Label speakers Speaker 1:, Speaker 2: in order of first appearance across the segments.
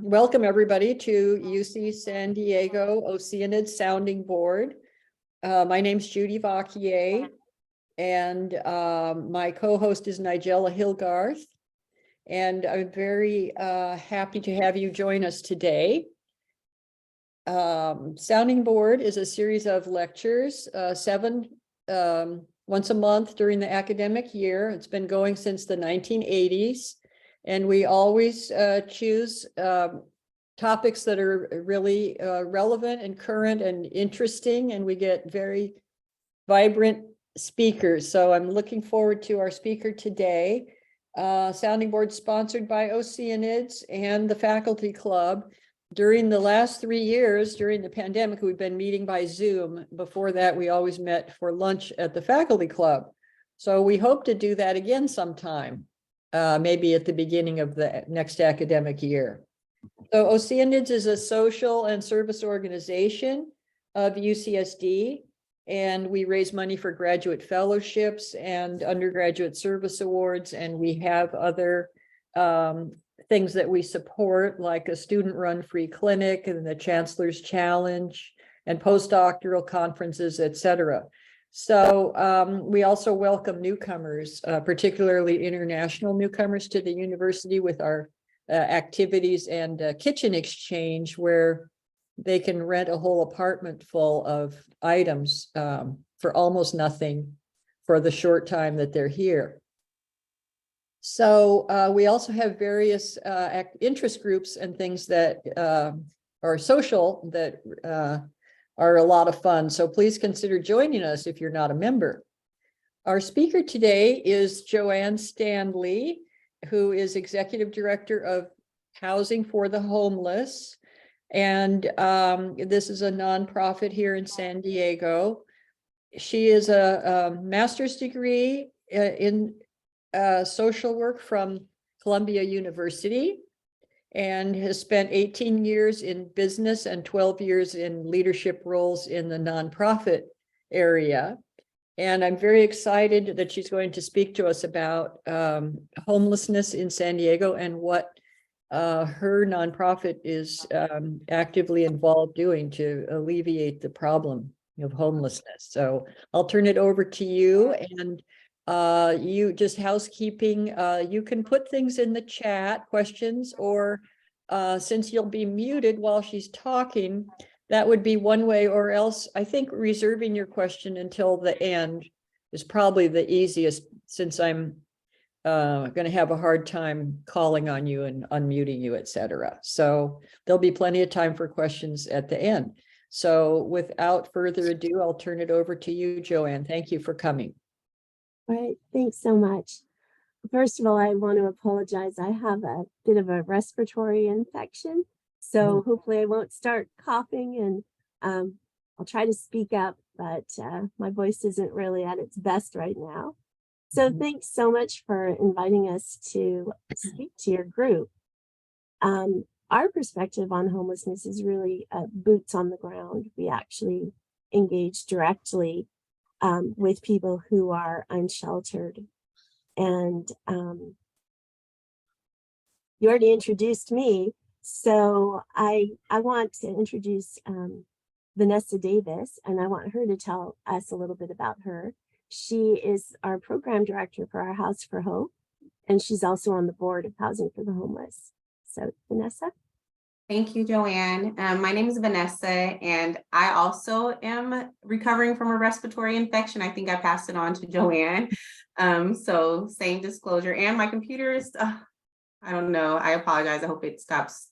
Speaker 1: Welcome everybody to UC San Diego Oceanids Sounding Board. My name's Judy Vauquier, and my co-host is Nigella Hilgarth. And I'm very happy to have you join us today. Sounding Board is a series of lectures, 7 once a month during the academic year. It's been going since the 1980s. And we always choose topics that are really relevant and current and interesting, and we get very vibrant speakers. So I'm looking forward to our speaker today. Sounding Board sponsored by Oceanids and the Faculty Club. During the last 3 years, during the pandemic, we've been meeting by Zoom. Before that, we always met for lunch at the Faculty Club. So we hope to do that again sometime. Maybe at the beginning of the next academic year. So Oceanids is a social and service organization of UCSD, and we raise money for graduate fellowships and undergraduate service awards, and we have other things that we support, like a student-run free clinic and the Chancellor's Challenge and postdoctoral conferences, etc. So we also welcome newcomers, particularly international newcomers to the university with our activities and kitchen exchange, where they can rent a whole apartment full of items for almost nothing for the short time that they're here. So we also have various interest groups and things that are social that are a lot of fun. So please consider joining us if you're not a member. Our speaker today is Joanne Standlee, who is Executive Director of Housing for the Homeless. And this is a nonprofit here in San Diego. She is a master's degree in social work from Columbia University, and has spent 18 years in business and 12 years in leadership roles in the nonprofit area. And I'm very excited that she's going to speak to us about homelessness in San Diego and what her nonprofit is actively involved doing to alleviate the problem of homelessness. So I'll turn it over to you, and you just housekeeping, you can put things in the chat, questions, or since you'll be muted while she's talking, that would be one way, or else I think reserving your question until the end is probably the easiest, since I'm going to have a hard time calling on you and unmuting you, etc. So there'll be plenty of time for questions at the end. So without further ado, I'll turn it over to you, Joanne. Thank you for coming.
Speaker 2: All right, thanks so much. First of all, I want to apologize. I have a bit of a respiratory infection, so hopefully I won't start coughing, and I'll try to speak up, but my voice isn't really at its best right now. So thanks so much for inviting us to speak to your group. Our perspective on homelessness is really boots on the ground. We actually engage directly with people who are unsheltered. And you already introduced me, so I want to introduce Vanessa Davis, and I want her to tell us a little bit about her. She is our program director for our House for Hope, and she's also on the board of Housing for the Homeless. So Vanessa.
Speaker 3: Thank you, Joanne. My name is Vanessa, and I also am recovering from a respiratory infection. I think I passed it on to Joanne. So same disclosure, and my computer is, I don't know, I apologize. I hope it stops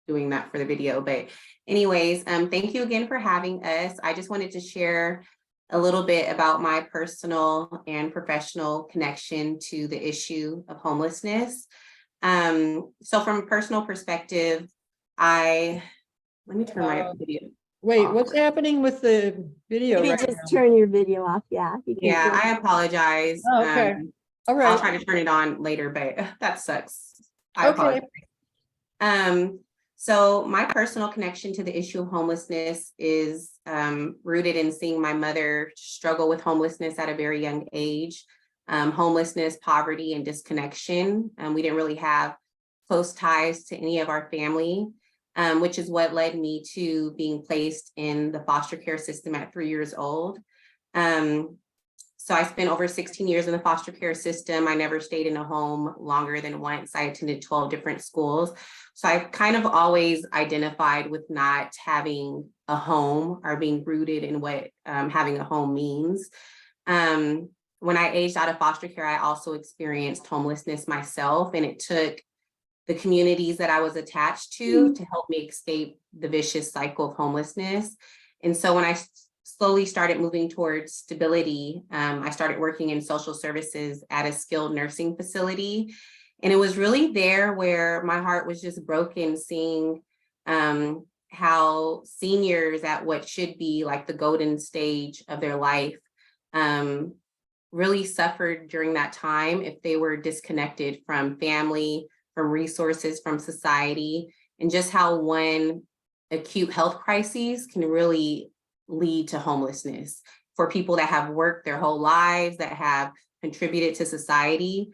Speaker 3: doing that for the video. But anyways, thank you again for having us. I just wanted to share a little bit about my personal and professional connection to the issue of homelessness. So from a personal perspective, let me turn my video.
Speaker 1: Wait, what's happening with the video?
Speaker 2: Maybe just turn your video off. Yeah.
Speaker 3: Yeah, I apologize.
Speaker 1: Oh, okay. All right.
Speaker 3: I'll try to turn it on later, but that sucks. I apologize. So my personal connection to the issue of homelessness is rooted in seeing my mother struggle with homelessness at a very young age. Homelessness, poverty, and disconnection. We didn't really have close ties to any of our family, which is what led me to being placed in the foster care system at 3 years old. So I spent over 16 years in the foster care system. I never stayed in a home longer than once. I attended 12 different schools. So I kind of always identified with not having a home or being rooted in what having a home means. When I aged out of foster care, I also experienced homelessness myself, and it took the communities that I was attached to help me escape the vicious cycle of homelessness. And so when I slowly started moving towards stability, I started working in social services at a skilled nursing facility. And it was really there where my heart was just broken, seeing how seniors at what should be like the golden stage of their life really suffered during that time if they were disconnected from family, from resources, from society, and just how one acute health crises can really lead to homelessness for people that have worked their whole lives, that have contributed to society.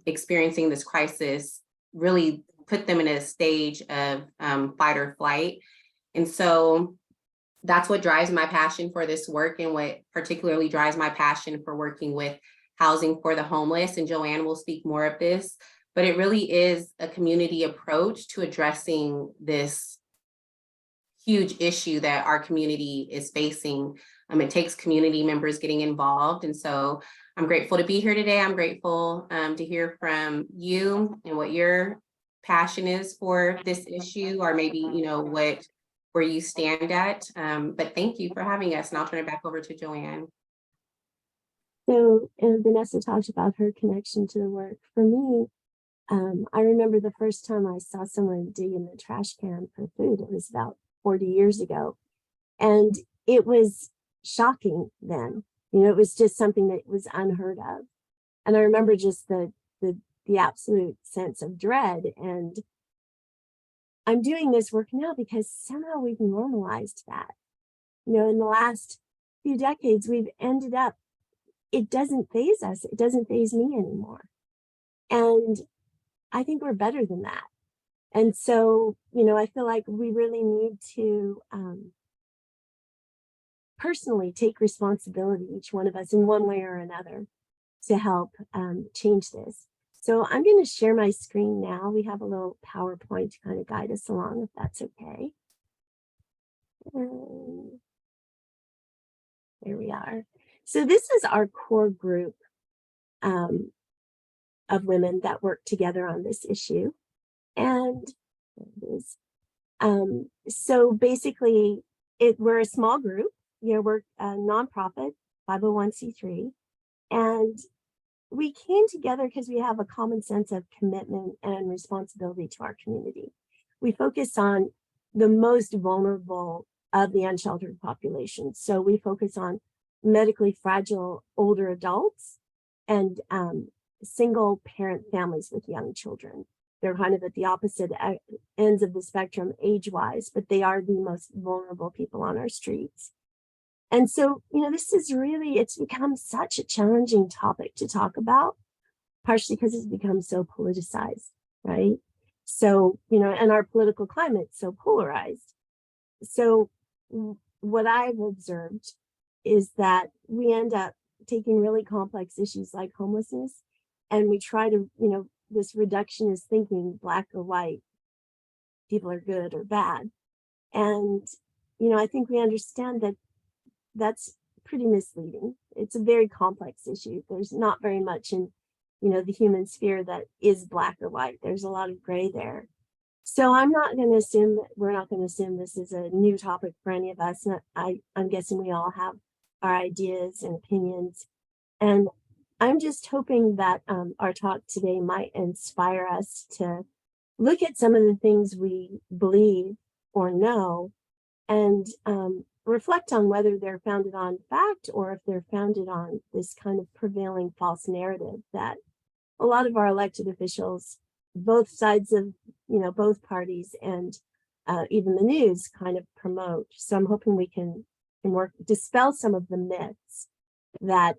Speaker 3: Experiencing this crisis really put them in a stage of fight or flight. And so that's what drives my passion for this work, and what particularly drives my passion for working with housing for the homeless. And Joanne will speak more of this, but it really is a community approach to addressing this huge issue that our community is facing. It takes community members getting involved. And so I'm grateful to be here today. I'm grateful to hear from you and what your passion is for this issue, or maybe, you know, where you stand at. But thank you for having us, and I'll turn it back over to Joanne.
Speaker 2: So, and Vanessa talked about her connection to the work. For me, I remember the first time I saw someone dig in the trash can for food. It was about 40 years ago. And it was shocking then. You know, it was just something that was unheard of. And I remember just the absolute sense of dread. And I'm doing this work now because somehow we've normalized that. You know, in the last few decades, we've ended up, it doesn't faze us. It doesn't faze me anymore. And I think we're better than that. And so, you know, I feel like we really need to personally take responsibility, each one of us in one way or another, to help change this. So I'm going to share my screen now. We have a little PowerPoint to kind of guide us along, if that's okay. There we are. So this is our core group of women that work together on this issue. And there it is. So basically, we're a small group. You know, we're a nonprofit, 501c3, and we came together because we have a common sense of commitment and responsibility to our community. We focus on the most vulnerable of the unsheltered population. So we focus on medically fragile older adults and single parent families with young children. They're kind of at the opposite ends of the spectrum age-wise, but they are the most vulnerable people on our streets. And so, you know, this is really, it's become such a challenging topic to talk about, partially because it's become so politicized, right? So, you know, and our political climate's so polarized. So what I've observed is that we end up taking really complex issues like homelessness, and we try to, you know, this reductionist thinking, black or white, people are good or bad. And, you know, I think we understand that that's pretty misleading. It's a very complex issue. There's not very much in, you know, the human sphere that is black or white. There's a lot of gray there. So I'm not going to assume, we're not going to assume this is a new topic for any of us. And I'm guessing we all have our ideas and opinions. And I'm just hoping that our talk today might inspire us to look at some of the things we believe or know and reflect on whether they're founded on fact or if they're founded on this kind of prevailing false narrative that a lot of our elected officials, both sides of, you know, both parties and even the news kind of promote. So I'm hoping we can work, dispel some of the myths that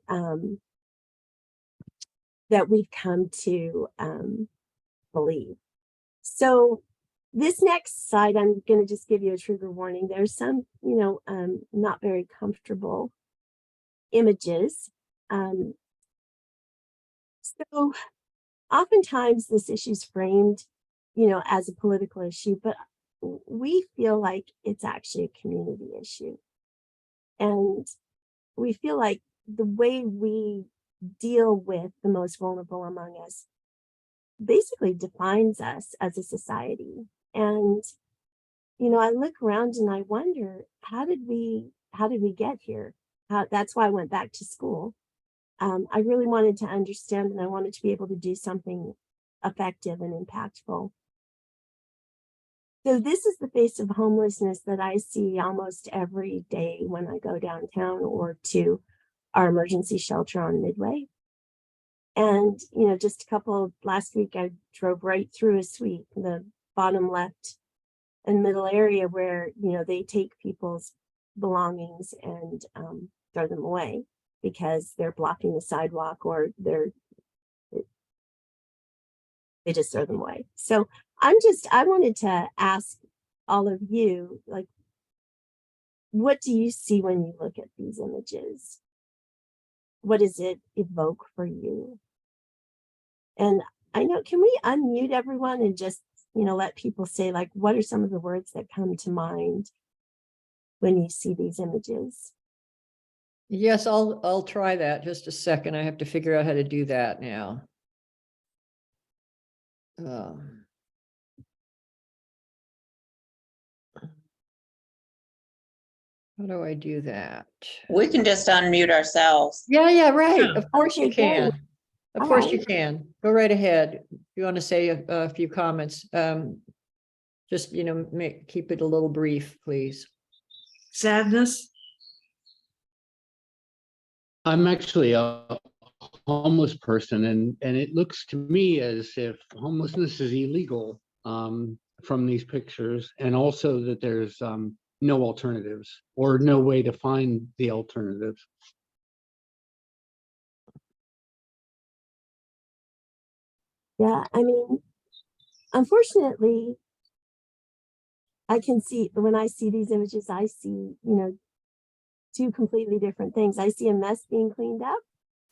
Speaker 2: that we've come to believe. So this next slide, I'm going to just give you a trigger warning. There's some, not very comfortable images. So oftentimes this issue is framed, as a political issue, but we feel like it's actually a community issue. And we feel like the way we deal with the most vulnerable among us basically defines us as a society. And, I look around and I wonder, how did we get here? That's why I went back to school. I really wanted to understand, and I wanted to be able to do something effective and impactful. So this is the face of homelessness that I see almost every day when I go downtown or to our emergency shelter on Midway. And, just last week, I drove right through a suite, the bottom left and middle area where, they take people's belongings and throw them away because they're blocking the sidewalk or they just throw them away. So I wanted to ask all of you, like, what do you see when you look at these images? What does it evoke for you? And I know, can we unmute everyone and just, let people say, like, what are some of the words that come to mind when you see these images?
Speaker 1: Yes, I'll try that. Just a second. I have to figure out how to do that now. How do I do that?
Speaker 4: We can just unmute ourselves.
Speaker 1: Yeah, right.
Speaker 4: Yeah.
Speaker 1: Of course you
Speaker 2: Okay,
Speaker 1: can.
Speaker 2: great.
Speaker 1: Of
Speaker 2: All
Speaker 1: course
Speaker 2: right.
Speaker 1: you can. Go right ahead. If you want to say a few comments, just, keep it a little brief, please.
Speaker 5: Sadness.
Speaker 6: I'm actually a homeless person, and it looks to me as if homelessness is illegal from these pictures, and also that there's no alternatives or no way to find the alternatives.
Speaker 2: Yeah, I mean, unfortunately, I can see when I see these images, I see, two completely different things. I see a mess being cleaned up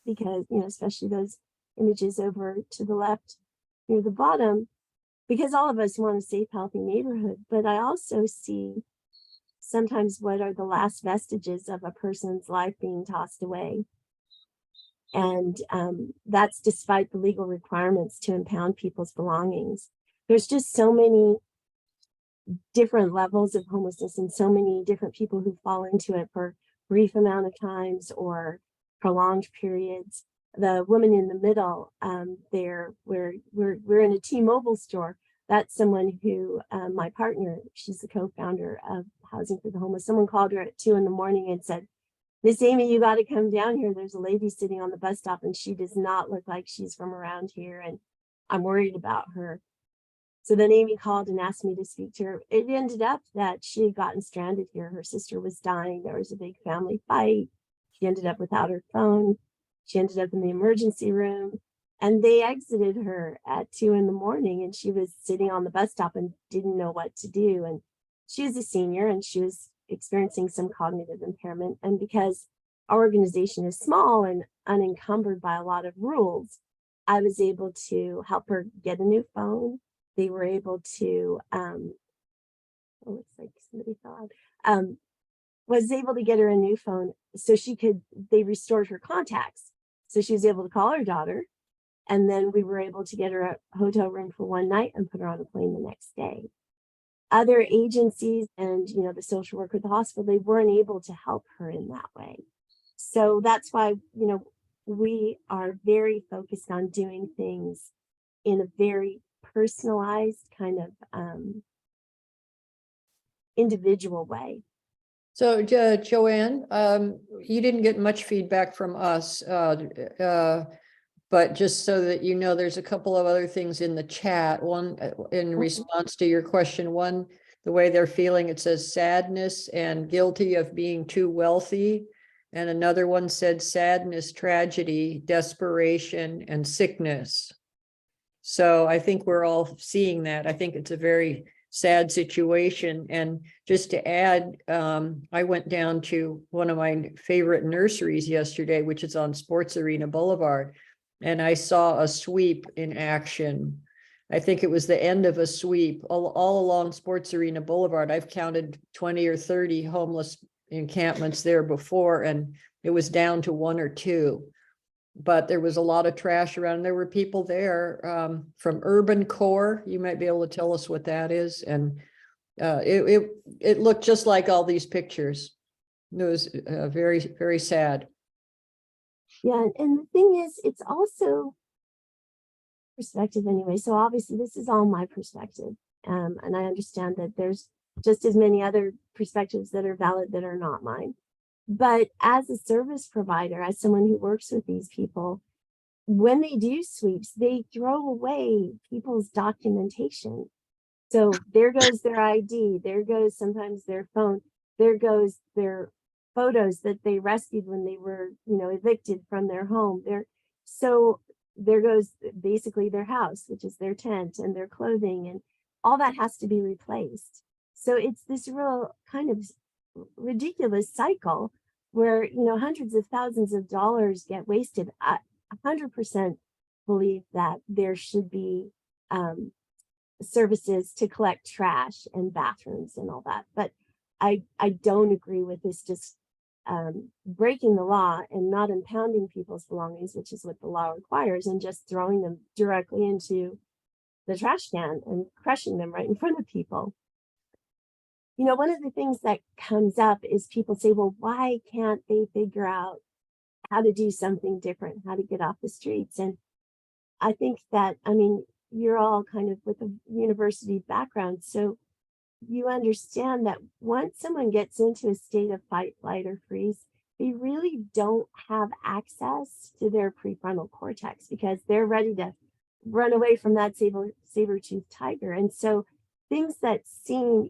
Speaker 2: because, especially those images over to the left near the bottom, because all of us want a safe, healthy neighborhood. But I also see sometimes what are the last vestiges of a person's life being tossed away. And that's despite the legal requirements to impound people's belongings. There's just so many different levels of homelessness and so many different people who fall into it for brief amount of times or prolonged periods. The woman in the middle there, where we're in a T-Mobile store, that's someone who my partner, she's the co-founder of Housing for the Homeless. Someone called her at 2 a.m. and said, "Miss Amy, you got to come down here. There's a lady sitting on the bus stop and she does not look like she's from around here. And I'm worried about her." So then Amy called and asked me to speak to her. It ended up that she had gotten stranded here. Her sister was dying. There was a big family fight. She ended up without her phone. She ended up in the emergency room and they exited her at 2 a.m. and she was sitting on the bus stop and didn't know what to do. And she was a senior and she was experiencing some cognitive impairment. And because our organization is small and unencumbered by a lot of rules, I was able to help her get a new phone. They were able to, looks like somebody fell out, was able to get her a new phone so they restored her contacts. So she was able to call her daughter. And then we were able to get her a hotel room for one night and put her on a plane the next day. Other agencies and, the social worker at the hospital, they weren't able to help her in that way. So that's why, we are very focused on doing things in a very personalized kind of individual way.
Speaker 1: So Joanne, you didn't get much feedback from us, but just so that you know, there's a couple of other things in the chat. One in response to your question, one, the way they're feeling, it says sadness and guilty of being too wealthy. And another one said sadness, tragedy, desperation, and sickness. So I think we're all seeing that. I think it's a very sad situation. And just to add, I went down to one of my favorite nurseries yesterday, which is on Sports Arena Boulevard, and I saw a sweep in action. I think it was the end of a sweep all along Sports Arena Boulevard. I've counted 20 or 30 homeless encampments there before, and it was down to 1 or 2. But there was a lot of trash around, and there were people there from Urban Core. You might be able to tell us what that is. And it looked just like all these pictures. It was very, very sad.
Speaker 2: Yeah, and the thing is, it's also perspective anyway. So obviously this is all my perspective. And I understand that there's just as many other perspectives that are valid that are not mine. But as a service provider, as someone who works with these people, when they do sweeps, they throw away people's documentation. So there goes their ID, there goes sometimes their phone, there goes their photos that they rescued when they were, evicted from their home. So there goes basically their house, which is their tent and their clothing, and all that has to be replaced. So it's this real kind of ridiculous cycle where, hundreds of thousands of dollars get wasted. I 100% believe that there should be services to collect trash and bathrooms and all that. But I don't agree with this just breaking the law and not impounding people's belongings, which is what the law requires, and just throwing them directly into the trash can and crushing them right in front of people. One of the things that comes up is people say, well, why can't they figure out how to do something different, how to get off the streets? And I think that, you're all kind of with a university background, so you understand that once someone gets into a state of fight, flight, or freeze, they really don't have access to their prefrontal cortex because they're ready to run away from that saber-toothed tiger. And so things that seem,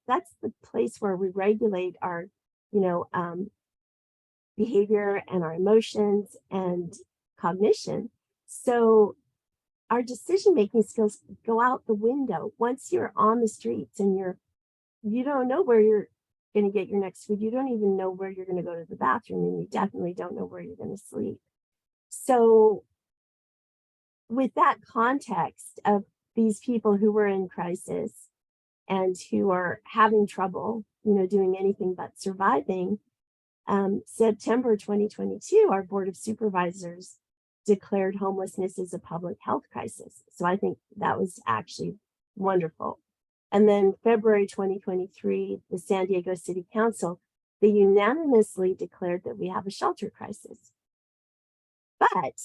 Speaker 2: that's the place where we regulate our, behavior and our emotions and cognition. So our decision-making skills go out the window once you're on the streets and you don't know where you're going to get your next food. You don't even know where you're going to go to the bathroom, and you definitely don't know where you're going to sleep. So with that context of these people who were in crisis and who are having trouble, doing anything but surviving, September 2022, our Board of Supervisors declared homelessness as a public health crisis. So I think that was actually wonderful. And then February 2023, the San Diego City Council, they unanimously declared that we have a shelter crisis. But,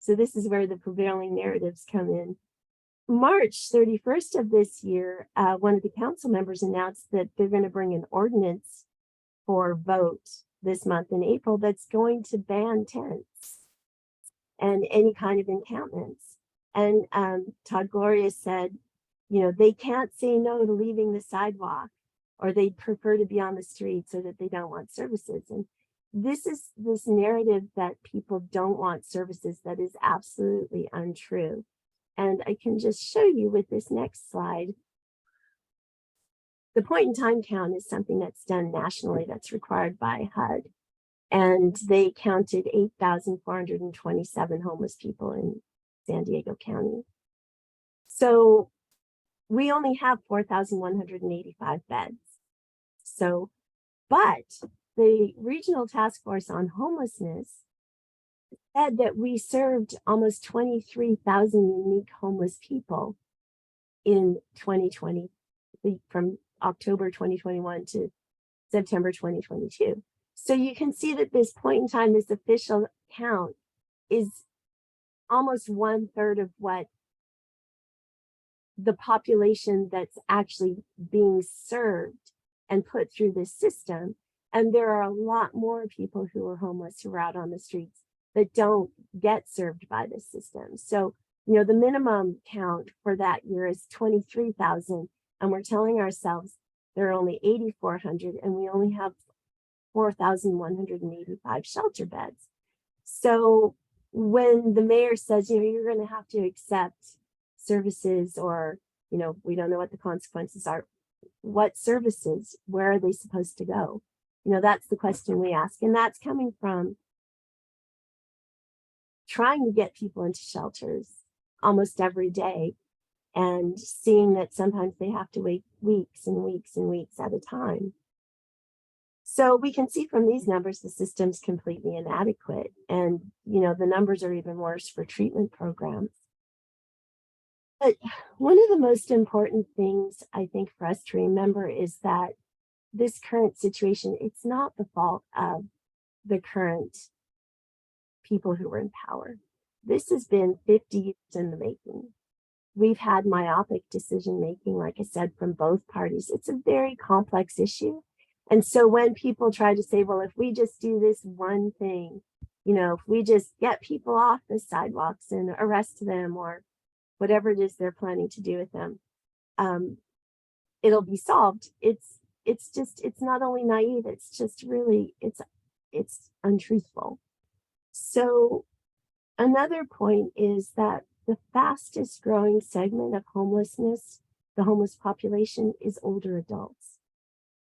Speaker 2: so this is where the prevailing narratives come in. March 31st of this year, one of the council members announced that they're going to bring an ordinance for vote this month in April that's going to ban tents and any kind of encampments. And Todd Gloria said, they can't say no to leaving the sidewalk, or they prefer to be on the street so that they don't want services. And this is this narrative that people don't want services that is absolutely untrue. And I can just show you with this next slide. The point in time count is something that's done nationally, that's required by HUD. And they counted 8,427 homeless people in San Diego County. So we only have 4,185 beds. So, but the Regional Task Force on Homelessness said that we served almost 23,000 unique homeless people in 2020, from October 2021 to September 2022. So you can see that this point in time, this official count is almost 1/3 of what the population that's actually being served and put through this system. And there are a lot more people who are homeless who are out on the streets that don't get served by this system. So, the minimum count for that year is 23,000. And we're telling ourselves there are only 8,400 and we only have 4,185 shelter beds. So when the mayor says, you're going to have to accept services, or, we don't know what the consequences are. What services? Where are they supposed to go? That's the question we ask. And that's coming from trying to get people into shelters almost every day and seeing that sometimes they have to wait weeks and weeks and weeks at a time. So we can see from these numbers, the system's completely inadequate. And, the numbers are even worse for treatment programs. But one of the most important things I think for us to remember is that this current situation, it's not the fault of the current people who are in power. This has been 50 years in the making. We've had myopic decision making, like I said, from both parties. It's a very complex issue. And so when people try to say, well, if we just do this one thing, if we just get people off the sidewalks and arrest them, or whatever it is they're planning to do with them, it'll be solved. It's not only naive, it's just really, it's untruthful. So another point is that the fastest growing segment of homelessness, the homeless population, is older adults.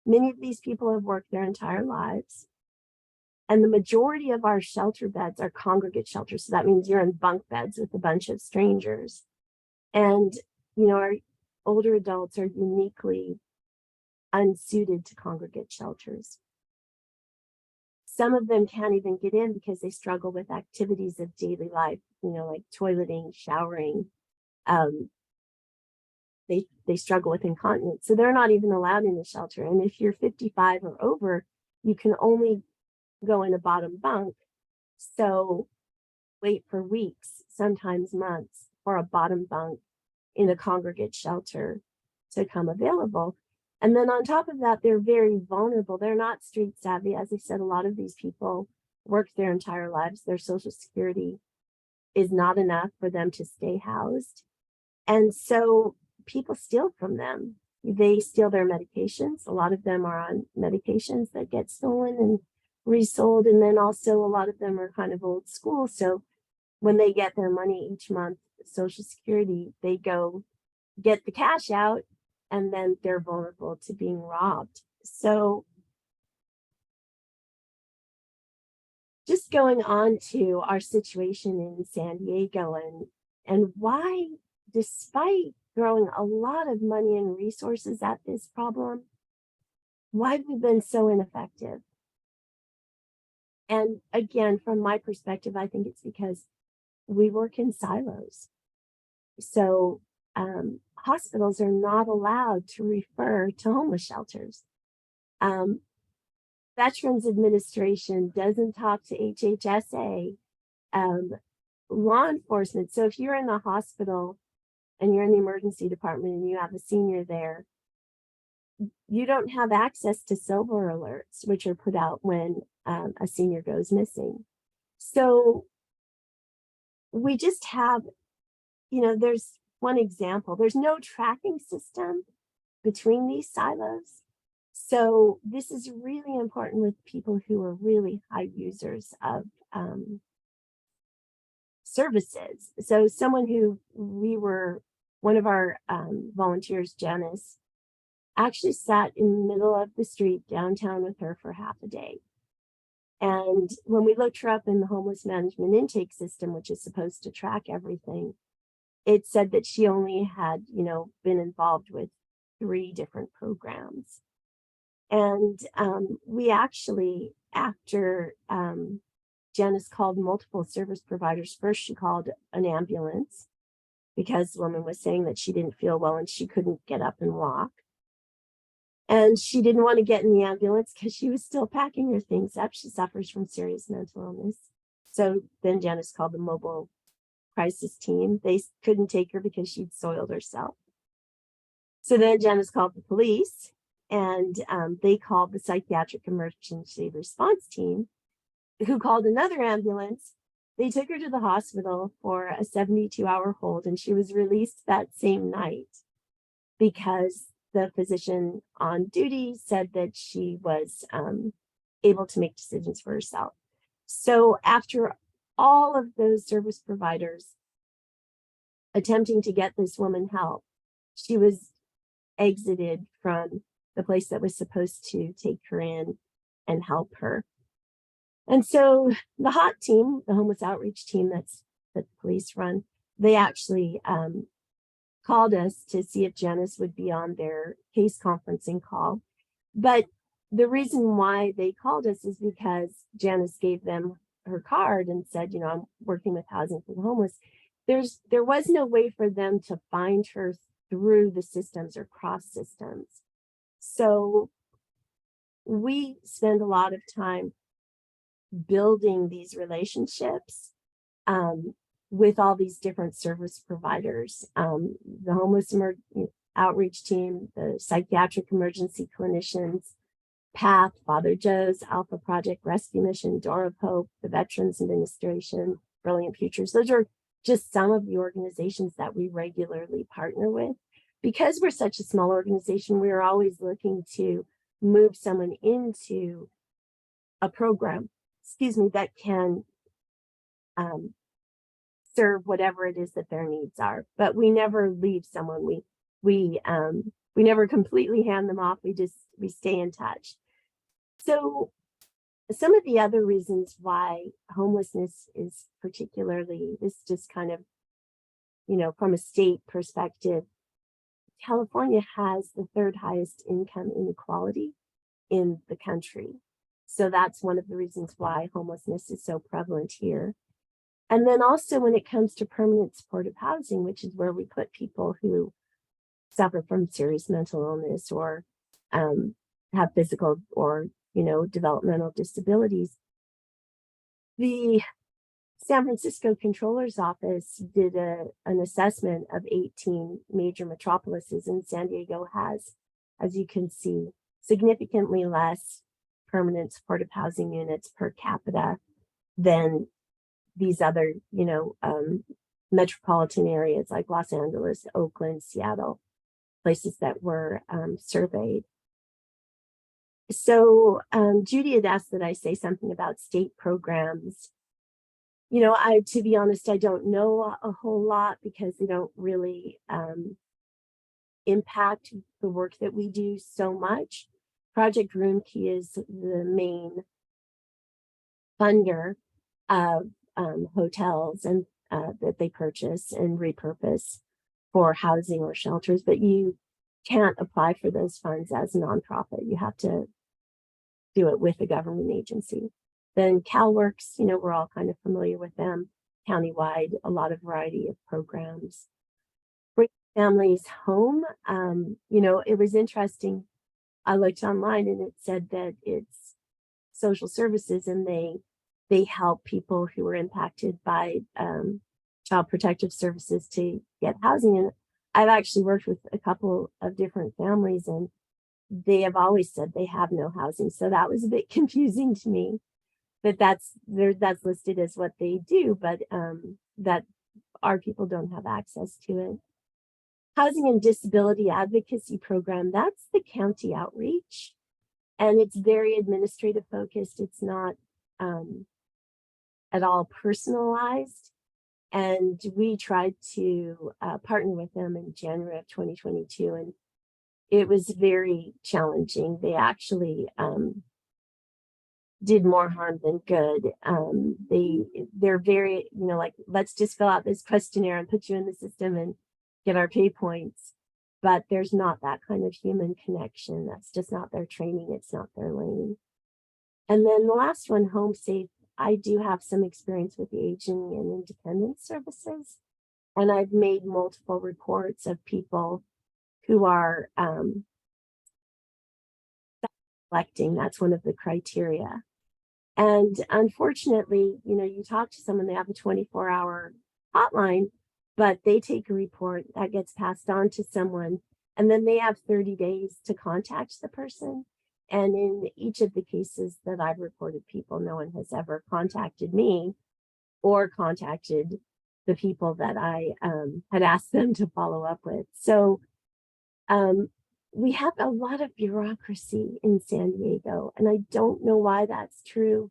Speaker 2: Many of these people have worked their entire lives. And the majority of our shelter beds are congregate shelters. So that means you're in bunk beds with a bunch of strangers. And, our older adults are uniquely unsuited to congregate shelters. Some of them can't even get in because they struggle with activities of daily life, like toileting, showering. They struggle with incontinence. So they're not even allowed in the shelter. And if you're 55 or over, you can only go in a bottom bunk. So wait for weeks, sometimes months, for a bottom bunk in a congregate shelter to come available. And then on top of that, they're very vulnerable. They're not street savvy. As I said, a lot of these people work their entire lives. Their Social Security is not enough for them to stay housed. And so people steal from them. They steal their medications. A lot of them are on medications that get stolen and resold. And then also a lot of them are kind of old school. So when they get their money each month, Social Security, they go get the cash out, and then they're vulnerable to being robbed. So just going on to our situation in San Diego and why, despite throwing a lot of money and resources at this problem, why we've been so ineffective. And again, from my perspective, I think it's because we work in silos. So hospitals are not allowed to refer to homeless shelters. Veterans Administration doesn't talk to HHSA, law enforcement. So if you're in the hospital and you're in the emergency department and you have a senior there, you don't have access to silver alerts, which are put out when a senior goes missing. So we just have, there's one example. There's no tracking system between these silos. So this is really important with people who are really high users of services. So someone who one of our volunteers, Janice, actually sat in the middle of the street downtown with her for half a day. And when we looked her up in the homeless management intake system, which is supposed to track everything, it said that she only had, been involved with 3 different programs. And we actually, after Janice called multiple service providers, first she called an ambulance because the woman was saying that she didn't feel well and she couldn't get up and walk. And she didn't want to get in the ambulance because she was still packing her things up. She suffers from serious mental illness. So then Janice called the mobile crisis team. They couldn't take her because she'd soiled herself. So then Janice called the police, and they called the psychiatric emergency response team, who called another ambulance. They took her to the hospital for a 72-hour hold, and she was released that same night because the physician on duty said that she was able to make decisions for herself. So after all of those service providers attempting to get this woman help, she was exited from the place that was supposed to take her in and help her. And so the HOT team, the homeless outreach team that the police run, they actually called us to see if Janice would be on their case conferencing call. But the reason why they called us is because Janice gave them her card and said, you know, I'm working with housing for the homeless. There was no way for them to find her through the systems or cross systems. So we spend a lot of time building these relationships with all these different service providers, the homeless outreach team, the psychiatric emergency clinicians, PATH, Father Joe's, Alpha Project Rescue Mission, Door of Hope, the Veterans Administration, Brilliant Futures. Those are just some of the organizations that we regularly partner with. Because we're such a small organization, we're always looking to move someone into a program, that can serve whatever it is that their needs are. But we never leave someone. We never completely hand them off. We stay in touch. So some of the other reasons why homelessness is particularly, this just kind of, from a state perspective, California has the third highest income inequality in the country. So that's one of the reasons why homelessness is so prevalent here. And then also when it comes to permanent supportive housing, which is where we put people who suffer from serious mental illness or have physical or, developmental disabilities. The San Francisco Controller's Office did an assessment of 18 major metropolises, and San Diego has, as you can see, significantly less permanent supportive housing units per capita than these other, metropolitan areas like Los Angeles, Oakland, Seattle, places that were surveyed. So Judy had asked that I say something about state programs. To be honest, I don't know a whole lot because they don't really impact the work that we do so much. Project Roomkey is the main funder of hotels and that they purchase and repurpose for housing or shelters, but you can't apply for those funds as a nonprofit. You have to do it with a government agency. Then CalWorks, we're all kind of familiar with them, countywide, a lot of variety of programs. Bring families home, it was interesting. I looked online and it said that it's social services and they help people who were impacted by child protective services to get housing. And I've actually worked with a couple of different families and they have always said they have no housing. So that was a bit confusing to me that that's listed as what they do, but that our people don't have access to it. Housing and Disability Advocacy Program, that's the county outreach. And it's very administrative focused. It's not at all personalized. And we tried to partner with them in January of 2022. And it was very challenging. They actually did more harm than good. They're very, let's just fill out this questionnaire and put you in the system and get our pay points. But there's not that kind of human connection. That's just not their training. It's not their lane. And then the last one, Home Safe. I do have some experience with the aging and independence services. And I've made multiple reports of people who are collecting. That's one of the criteria. And unfortunately, you talk to someone, they have a 24-hour hotline, but they take a report that gets passed on to someone, and then they have 30 days to contact the person. And in each of the cases that I've reported people, no one has ever contacted me or contacted the people that I had asked them to follow up with. So we have a lot of bureaucracy in San Diego, and I don't know why that's true.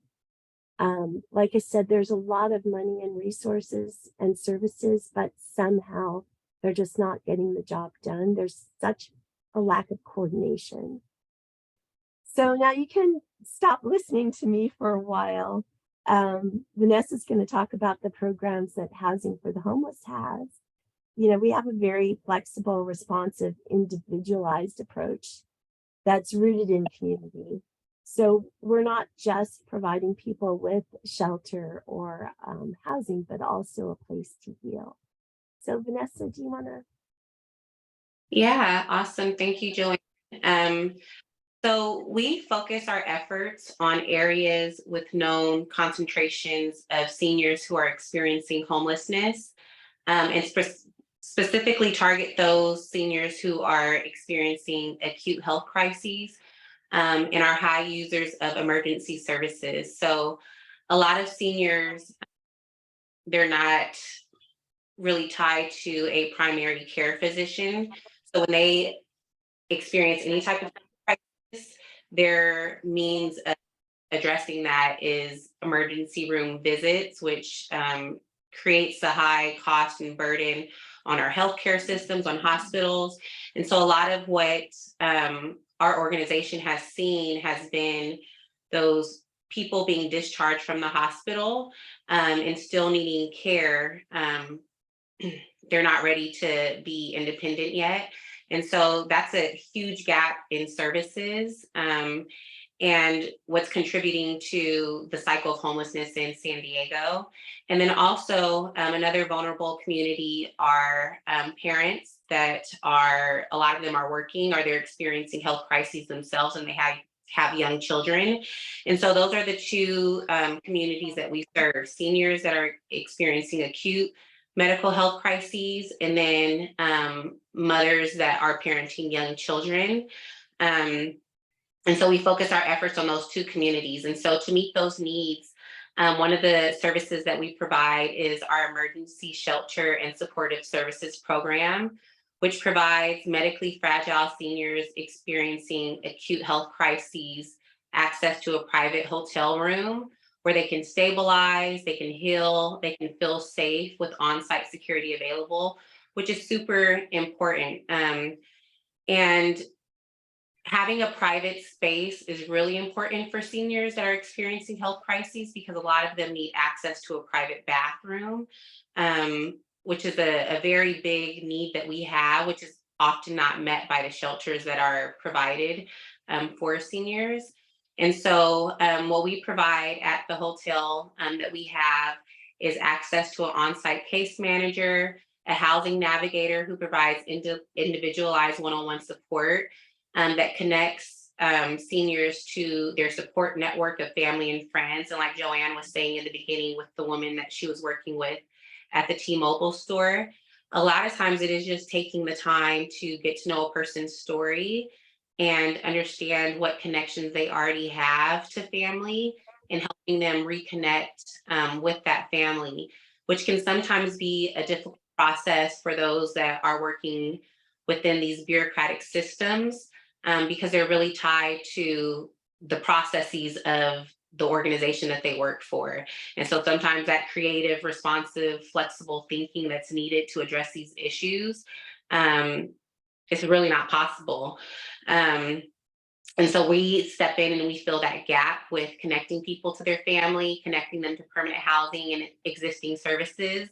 Speaker 2: Like I said, there's a lot of money and resources and services, but somehow they're just not getting the job done. There's such a lack of coordination. So now you can stop listening to me for a while. Vanessa's going to talk about the programs that Housing for the Homeless has. You know, we have a very flexible, responsive, individualized approach that's rooted in community. So we're not just providing people with shelter or housing, but also a place to heal. So Vanessa, do you want to?
Speaker 3: Yeah, awesome. Thank you, Joanne. So we focus our efforts on areas with known concentrations of seniors who are experiencing homelessness, and specifically target those seniors who are experiencing acute health crises, and are high users of emergency services. So a lot of seniors, they're not really tied to a primary care physician. So when they experience any type of crisis, their means of addressing that is emergency room visits, which creates a high cost and burden on our healthcare systems, on hospitals. And so a lot of what our organization has seen has been those people being discharged from the hospital and still needing care. They're not ready to be independent yet. And so that's a huge gap in services. And what's contributing to the cycle of homelessness in San Diego. And then also another vulnerable community are parents that are, a lot of them are working or they're experiencing health crises themselves and they have young children. And so those are the two communities that we serve: seniors that are experiencing acute medical health crises, and then mothers that are parenting young children. And so we focus our efforts on those two communities. And so to meet those needs, one of the services that we provide is our emergency shelter and supportive services program, which provides medically fragile seniors experiencing acute health crises access to a private hotel room where they can stabilize, they can heal, they can feel safe with on-site security available, which is super important. And having a private space is really important for seniors that are experiencing health crises because a lot of them need access to a private bathroom, which is a very big need that we have, which is often not met by the shelters that are provided for seniors. And so what we provide at the hotel that we have is access to an on-site case manager, a housing navigator who provides individualized one-on-one support that connects seniors to their support network of family and friends. And like Joanne was saying in the beginning with the woman that she was working with at the T-Mobile store, a lot of times it is just taking the time to get to know a person's story and understand what connections they already have to family and helping them reconnect with that family, which can sometimes be a difficult process for those that are working within these bureaucratic systems. Because they're really tied to the processes of the organization that they work for. And so sometimes that creative, responsive, flexible thinking that's needed to address these issues is really not possible. And so we step in and we fill that gap with connecting people to their family, connecting them to permanent housing and existing services.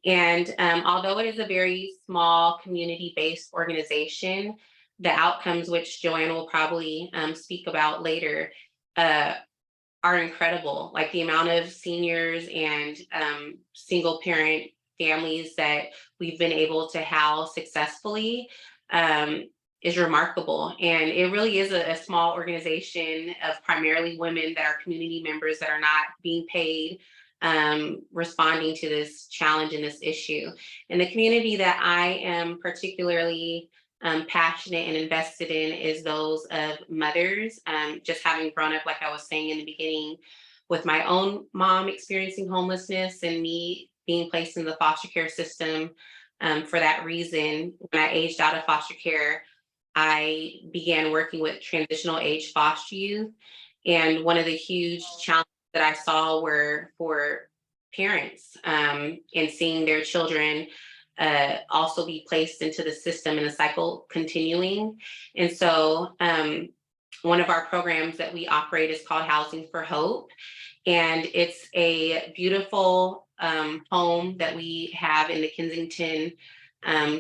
Speaker 3: And although it is a very small community-based organization, the outcomes, which Joanne will probably speak about later, are incredible. Like the amount of seniors and single parent families that we've been able to house successfully is remarkable. And it really is a small organization of primarily women that are community members that are not being paid, responding to this challenge and this issue. And the community that I am particularly passionate and invested in is those of mothers. Just having grown up, like I was saying in the beginning, with my own mom experiencing homelessness and me being placed in the foster care system for that reason. When I aged out of foster care, I began working with transitional age foster youth. And one of the huge challenges that I saw were for parents, and seeing their children also be placed into the system and the cycle continuing. And so one of our programs that we operate is called Housing for Hope. And it's a beautiful home that we have in the Kensington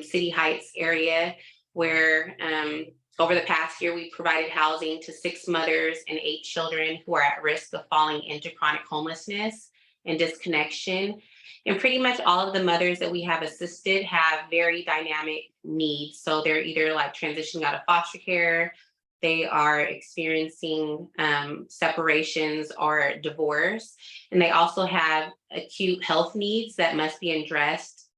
Speaker 3: City Heights area, where over the past year, we provided housing to 6 mothers and 8 children who are at risk of falling into chronic homelessness and disconnection. And pretty much all of the mothers that we have assisted have very dynamic needs. So they're either like transitioning out of foster care, they are experiencing separations or divorce, and they also have acute health needs that must be addressed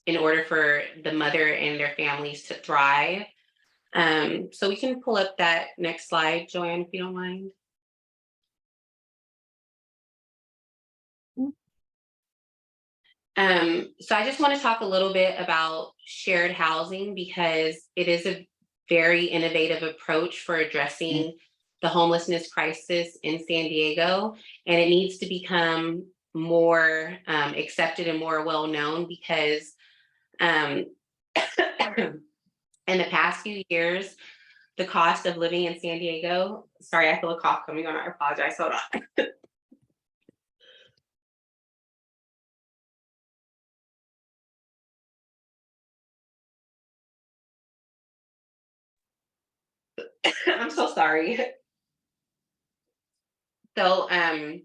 Speaker 3: in order for the mother and their families to thrive. So we can pull up that next slide, Joanne, if you don't mind. So I just want to talk a little bit about shared housing, because it is a very innovative approach for addressing the homelessness crisis in San Diego, and it needs to become more accepted and more well known, because in the past few years, the cost of living in San Diego, sorry, I feel a cough coming on, I apologize, hold on. I'm so sorry. So in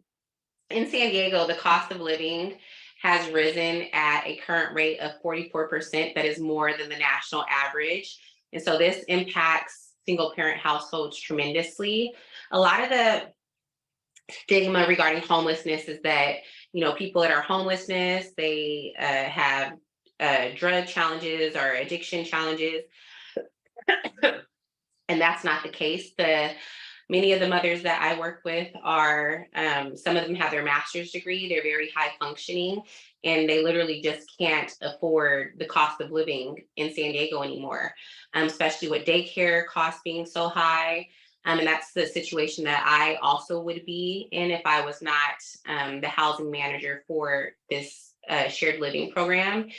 Speaker 3: San Diego, the cost of living has risen at a current rate of 44%. That is more than the national average. And so this impacts single parent households tremendously. A lot of the stigma regarding homelessness is that, you know, people that are homelessness, they have drug challenges or addiction challenges. And that's not the case. Many of the mothers that I work with are, some of them have their master's degree, they're very high functioning, and they literally just can't afford the cost of living in San Diego anymore, especially with daycare costs being so high. And that's the situation that I also would be in if I was not the housing manager for this shared living program.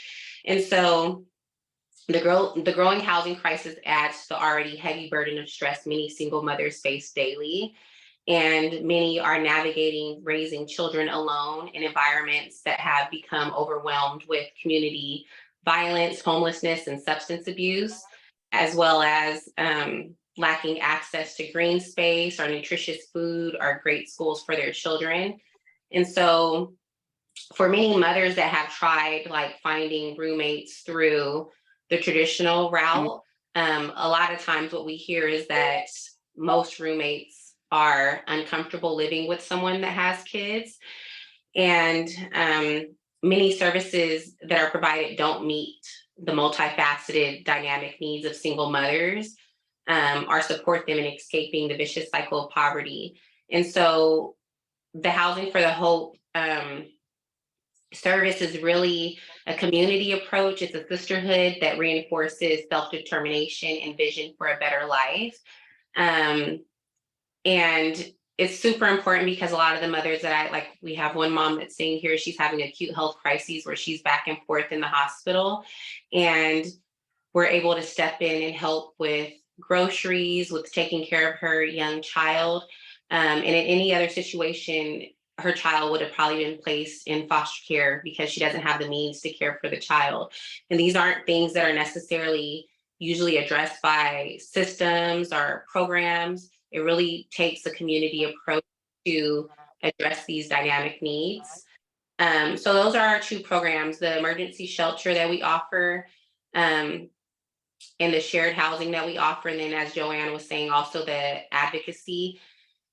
Speaker 3: And so the growing housing crisis adds to the already heavy burden of stress many single mothers face daily. And many are navigating raising children alone in environments that have become overwhelmed with community violence, homelessness, and substance abuse, as well as lacking access to green space or nutritious food or great schools for their children. And so for many mothers that have tried like finding roommates through the traditional route, a lot of times what we hear is that most roommates are uncomfortable living with someone that has kids, and many services that are provided don't meet the multifaceted dynamic needs of single mothers or support them in escaping the vicious cycle of poverty. And so the Housing for the Hope service is really a community approach. It's a sisterhood that reinforces self-determination and vision for a better life. And it's super important because a lot of the mothers that we have one mom that's staying here, she's having acute health crises where she's back and forth in the hospital. And we're able to step in and help with groceries, with taking care of her young child. And in any other situation, her child would have probably been placed in foster care because she doesn't have the means to care for the child. And these aren't things that are necessarily usually addressed by systems or programs. It really takes a community approach to address these dynamic needs. So those are our 2 programs, the emergency shelter that we offer, and the shared housing that we offer. And then, as Joanne was saying, also the advocacy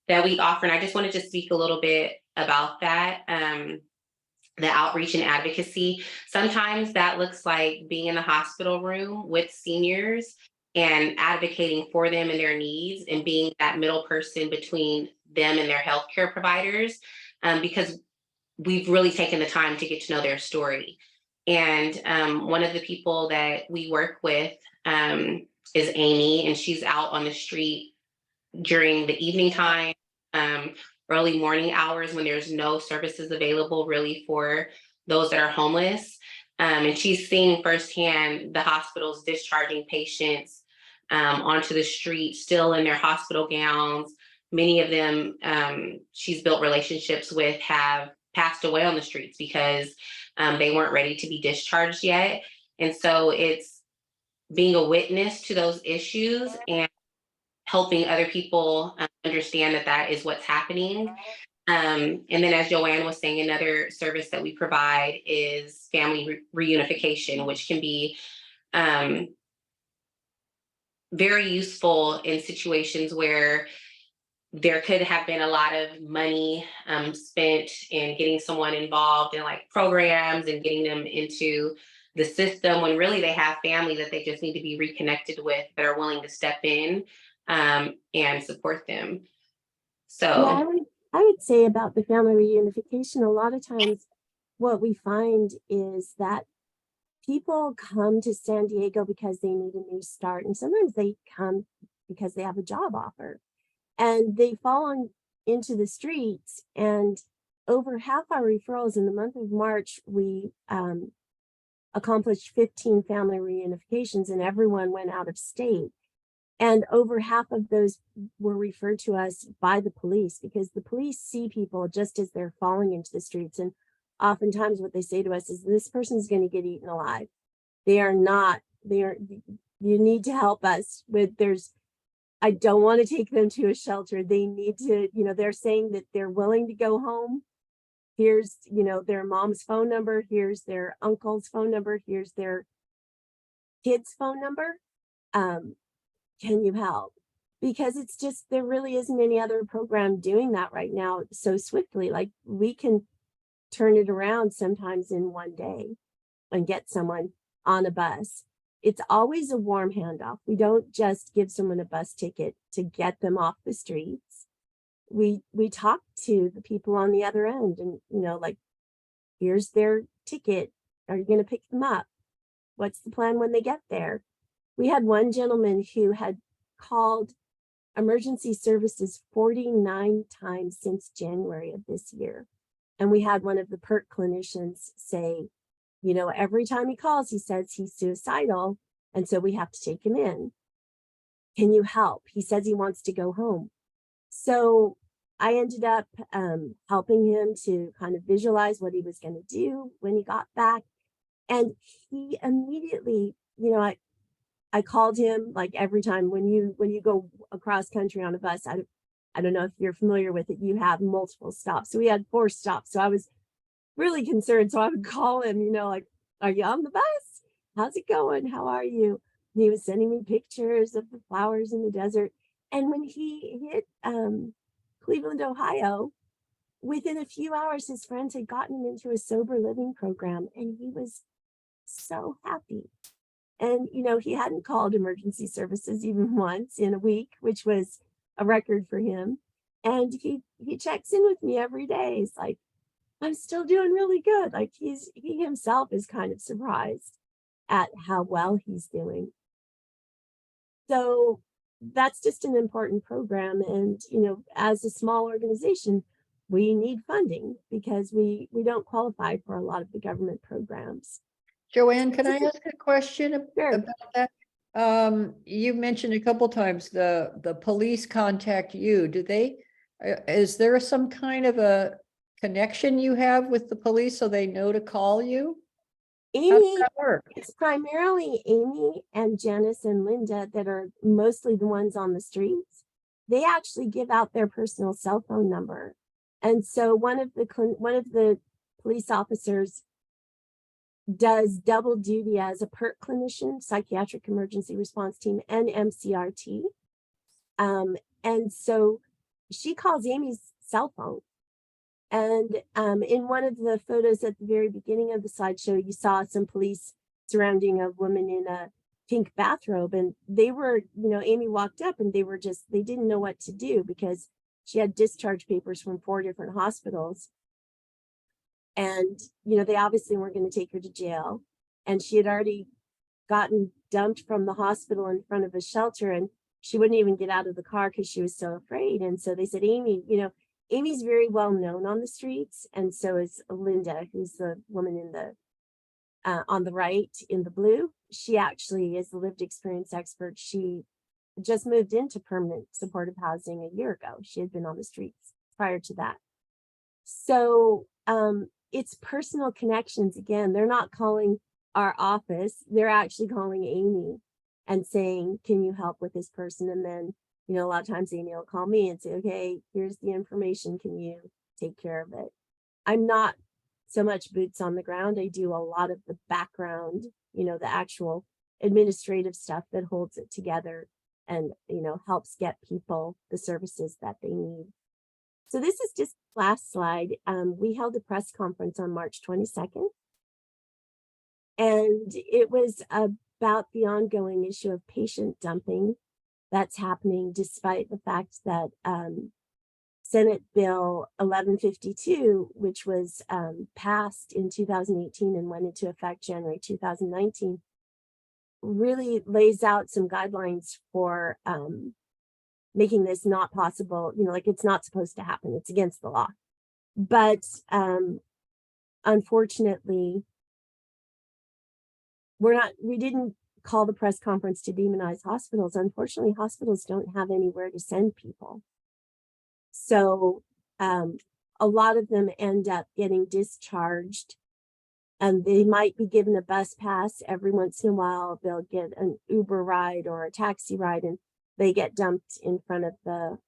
Speaker 3: that we offer. And I just wanted to speak a little bit about that, the outreach and advocacy. Sometimes that looks like being in the hospital room with seniors and advocating for them and their needs, and being that middle person between them and their healthcare providers, because we've really taken the time to get to know their story. And one of the people that we work with is Amy, and she's out on the street during the evening time, early morning hours when there's no services available really for those that are homeless. And she's seen firsthand the hospitals discharging patients onto the street, still in their hospital gowns. Many of them she's built relationships with have passed away on the streets because they weren't ready to be discharged yet. And so it's being a witness to those issues and helping other people understand that that is what's happening. And then, as Joanne was saying, another service that we provide is family reunification, which can be very useful in situations where there could have been a lot of money spent in getting someone involved in like programs and getting them into the system when really they have family that they just need to be reconnected with that are willing to step in and support them. So
Speaker 2: Yeah, I would say about the family reunification, a lot of times what we find is that people come to San Diego because they need a new start. And sometimes they come because they have a job offer and they fall on into the streets. And over half our referrals in the month of March, we accomplished 15 family reunifications, and everyone went out of state. And over half of those were referred to us by the police, because the police see people just as they're falling into the streets. And oftentimes what they say to us is, this person's going to get eaten alive. They are not, you need to help us with, I don't want to take them to a shelter. They need to, they're saying that they're willing to go home. Here's, their mom's phone number. Here's their uncle's phone number. Here's their kid's phone number. Can you help? Because it's just, there really isn't any other program doing that right now so swiftly. Like, we can turn it around sometimes in one day and get someone on a bus. It's always a warm handoff. We don't just give someone a bus ticket to get them off the streets. We talk to the people on the other end and, like, here's their ticket. Are you going to pick them up? What's the plan when they get there? We had one gentleman who had called emergency services 49 times since January of this year. And we had one of the PERT clinicians say, every time he calls, he says he's suicidal. And so we have to take him in. Can you help? He says he wants to go home. So I ended up helping him to kind of visualize what he was going to do when he got back. And he immediately, I called him, like, every time when you go across country on a bus, I don't know if you're familiar with it, you have multiple stops. So we had 4 stops. So I was really concerned. So I would call him, like, are you on the bus? How's it going? How are you? And he was sending me pictures of the flowers in the desert. And when he hit Cleveland, Ohio, within a few hours, his friends had gotten him into a sober living program, and he was so happy. And, he hadn't called emergency services even once in a week, which was a record for him. And he checks in with me every day. He's like, I'm still doing really good. Like, he himself is kind of surprised at how well he's doing. So that's just an important program. And, as a small organization, we need funding because we don't qualify for a lot of the government programs.
Speaker 1: Joanne, can I ask a question
Speaker 2: Sure.
Speaker 1: about that? You mentioned a couple times the police contact you. Do they, is there some kind of a connection you have with the police so they know to call you? How does
Speaker 2: Amy,
Speaker 1: that work?
Speaker 2: it's primarily Amy and Janice and Linda that are mostly the ones on the streets. They actually give out their personal cell phone number. And so one of the police officers does double duty as a PERT clinician, psychiatric emergency response team, and MCRT. And so she calls Amy's cell phone. And in one of the photos at the very beginning of the slideshow, you saw some police surrounding a woman in a pink bathrobe. And they were, Amy walked up and they didn't know what to do because she had discharge papers from 4 different hospitals. And, they obviously weren't going to take her to jail. And she had already gotten dumped from the hospital in front of a shelter, and she wouldn't even get out of the car because she was so afraid. And so they said, Amy, Amy's very well known on the streets, and so is Linda, who's the woman in the on the right in the blue. She actually is the lived experience expert. She just moved into permanent supportive housing a year ago. She had been on the streets prior to that. So it's personal connections. Again, they're not calling our office, they're actually calling Amy and saying, can you help with this person? And then, you know, a lot of times Amy will call me and say, okay, here's the information, can you take care of it? I'm not so much boots on the ground. I do a lot of the background, you know, the actual administrative stuff that holds it together and, you know, helps get people the services that they need. So this is just last slide. We held a press conference on March 22nd. And it was about the ongoing issue of patient dumping that's happening despite the fact that Senate Bill 1152, which was passed in 2018 and went into effect January 2019, really lays out some guidelines for making this not possible, you know, like it's not supposed to happen, it's against the law. But unfortunately, we didn't call the press conference to demonize hospitals. Unfortunately, hospitals don't have anywhere to send people. So a lot of them end up getting discharged, and they might be given a bus pass. Every once in a while, they'll get an Uber ride or a taxi ride, and they get dumped in front of the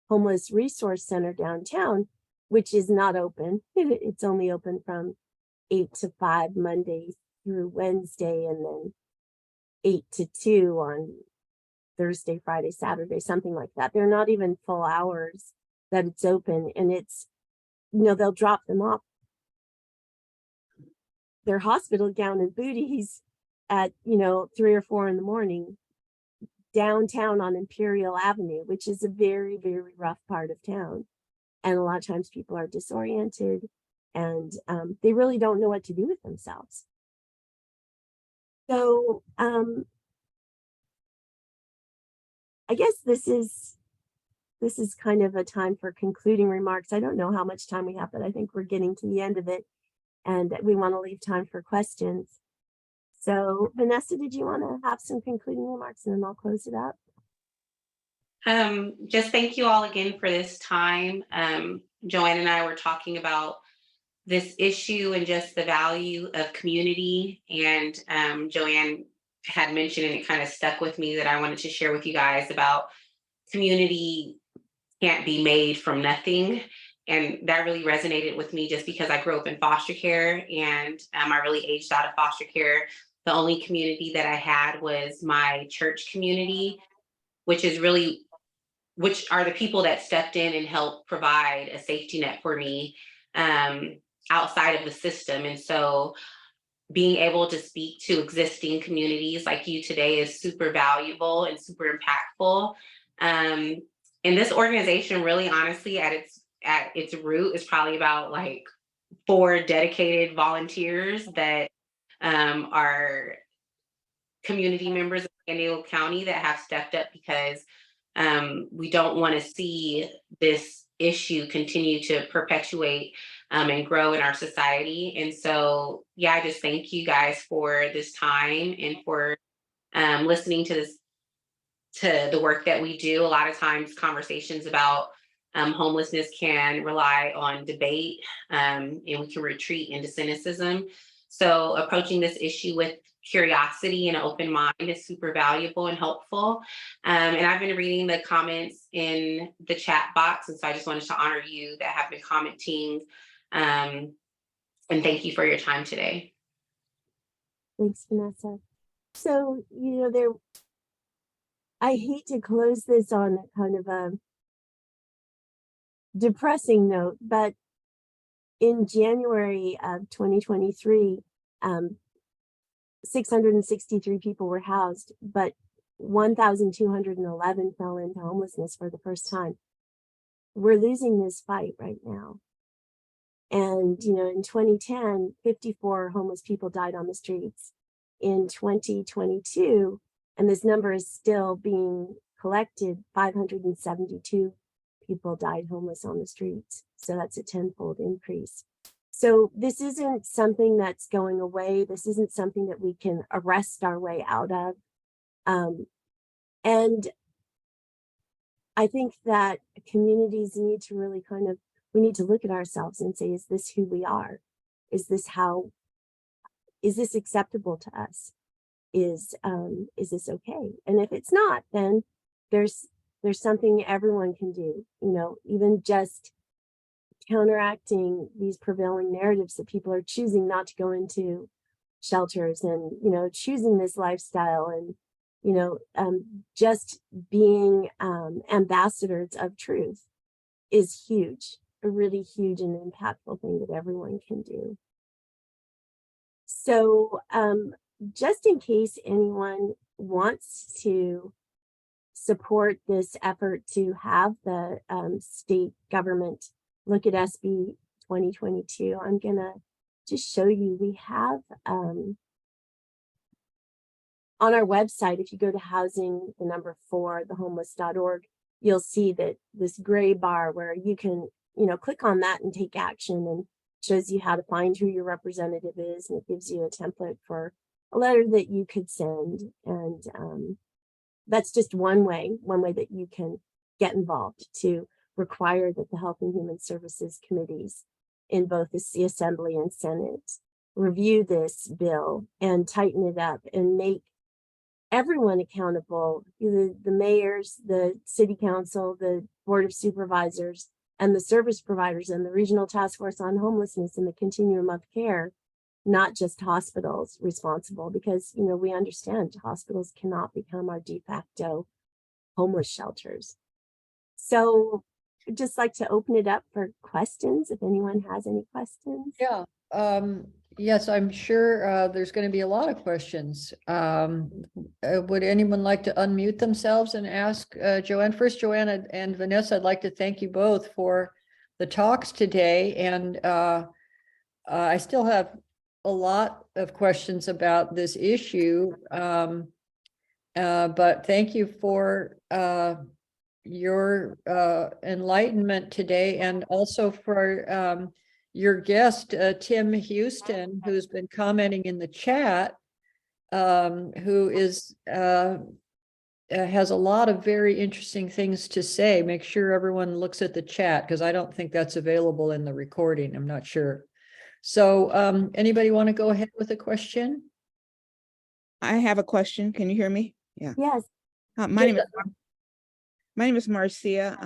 Speaker 2: homeless resource center downtown, which is not open. It's only open from 8 to 5 Monday through Wednesday, and then 8 to 2 on Thursday, Friday, Saturday, something like that. They're not even full hours that it's open, and it's, you know, they'll drop them off their hospital gown and booties at, you know, 3 or 4 in the morning downtown on Imperial Avenue, which is a very, very rough part of town. And a lot of times people are disoriented and they really don't know what to do with themselves. So I guess this is kind of a time for concluding remarks. I don't know how much time we have, but I think we're getting to the end of it, and we want to leave time for questions. So Vanessa, did you want to have some concluding remarks, and then I'll close it up?
Speaker 3: Just thank you all again for this time. Joanne and I were talking about this issue and just the value of community. And Joanne had mentioned, and it kind of stuck with me, that I wanted to share with you guys about community can't be made from nothing. And that really resonated with me just because I grew up in foster care, and I really aged out of foster care. The only community that I had was my church community, which are the people that stepped in and helped provide a safety net for me outside of the system. And so being able to speak to existing communities like you today is super valuable and super impactful. And this organization really, honestly, at its root is probably about like 4 dedicated volunteers that are community members of San Diego County that have stepped up, because we don't want to see this issue continue to perpetuate and grow in our society. And so, yeah, I just thank you guys for this time and for listening to the work that we do. A lot of times conversations about homelessness can rely on debate, and we can retreat into cynicism. So approaching this issue with curiosity and an open mind is super valuable and helpful. And I've been reading the comments in the chat box, and so I just wanted to honor you that have been commenting. And thank you for your time today.
Speaker 2: Thanks, Vanessa. So, you know, I hate to close this on a kind of a depressing note, but in January of 2023, 663 people were housed, but 1,211 fell into homelessness for the first time. We're losing this fight right now. And, you know, in 2010, 54 homeless people died on the streets. In 2022, and this number is still being collected, 572 people died homeless on the streets. So that's a tenfold increase. So this isn't something that's going away. This isn't something that we can arrest our way out of. And I think that communities need to really we need to look at ourselves and say, is this who we are? Is this acceptable to us? Is this okay? And if it's not, then there's something everyone can do, even just counteracting these prevailing narratives that people are choosing not to go into shelters and, choosing this lifestyle and, just being ambassadors of truth is huge, a really huge and impactful thing that everyone can do. So just in case anyone wants to support this effort to have the state government look at SB 2022, I'm gonna just show you, we have on our website, if you go to housing, the number 4, thehomeless.org, you'll see that this gray bar where you can, click on that and take action, and shows you how to find who your representative is, and it gives you a template for a letter that you could send. And that's just one way that you can get involved, to require that the Health and Human Services committees in both the Assembly and Senate review this bill and tighten it up and make everyone accountable, the mayors, the city council, the board of supervisors, and the service providers, and the regional task force on homelessness and the continuum of care, not just hospitals responsible, because we understand hospitals cannot become our de facto homeless shelters. So I'd just like to open it up for questions if anyone has any questions.
Speaker 1: Yeah. Yes, I'm sure there's going to be a lot of questions. Would anyone like to unmute themselves and ask Joanne? First, Joanne and Vanessa, I'd like to thank you both for the talks today. And I still have a lot of questions about this issue. But thank you for your enlightenment today, and also for your guest, Tim Houston, who's been commenting in the chat, who is has a lot of very interesting things to say. Make sure everyone looks at the chat, because I don't think that's available in the recording. I'm not sure. So anybody want to go ahead with a question?
Speaker 7: I have a question. Can you hear me? Yeah.
Speaker 2: Yes.
Speaker 7: My name is Marcia.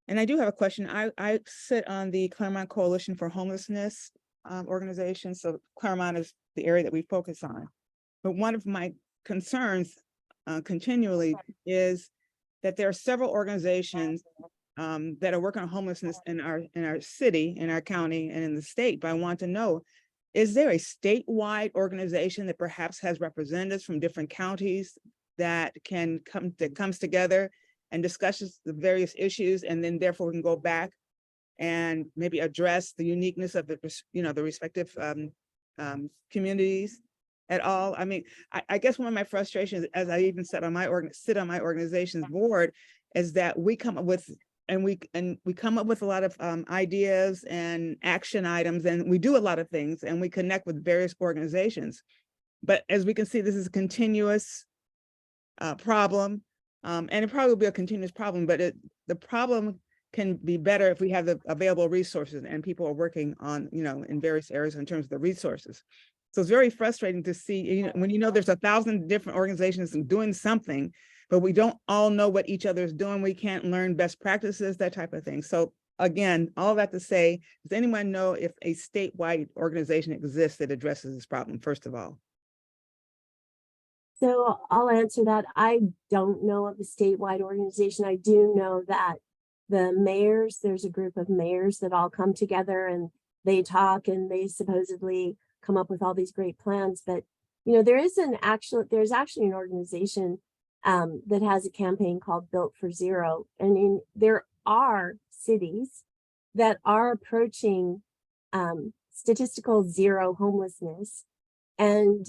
Speaker 7: And I do have a question. I sit on the Claremont Coalition for Homelessness organization. So Claremont is the area that we focus on. But one of my concerns continually is that there are several organizations that are working on homelessness in our city, in our county, and in the state. But I want to know, is there a statewide organization that perhaps has representatives from different counties that comes together and discusses the various issues, and then therefore we can go back and maybe address the uniqueness of the respective communities at all? I mean, I guess one of my frustrations, as I even sit on my organization's board, is that we come up with a lot of ideas and action items, and we do a lot of things, and we connect with various organizations. But as we can see, this is a continuous problem, and it probably will be a continuous problem, but the problem can be better if we have the available resources and people are working on, in various areas in terms of the resources. So it's very frustrating to see, when there's 1,000 different organizations doing something, but we don't all know what each other is doing. We can't learn best practices, that type of thing. So again, all that to say, does anyone know if a statewide organization exists that addresses this problem, first of all?
Speaker 2: So I'll answer that. I don't know of a statewide organization. I do know that the mayors, there's a group of mayors that all come together and they talk and they supposedly come up with all these great plans. But, there's actually an organization that has a campaign called Built for Zero. And there are cities that are approaching statistical zero homelessness. And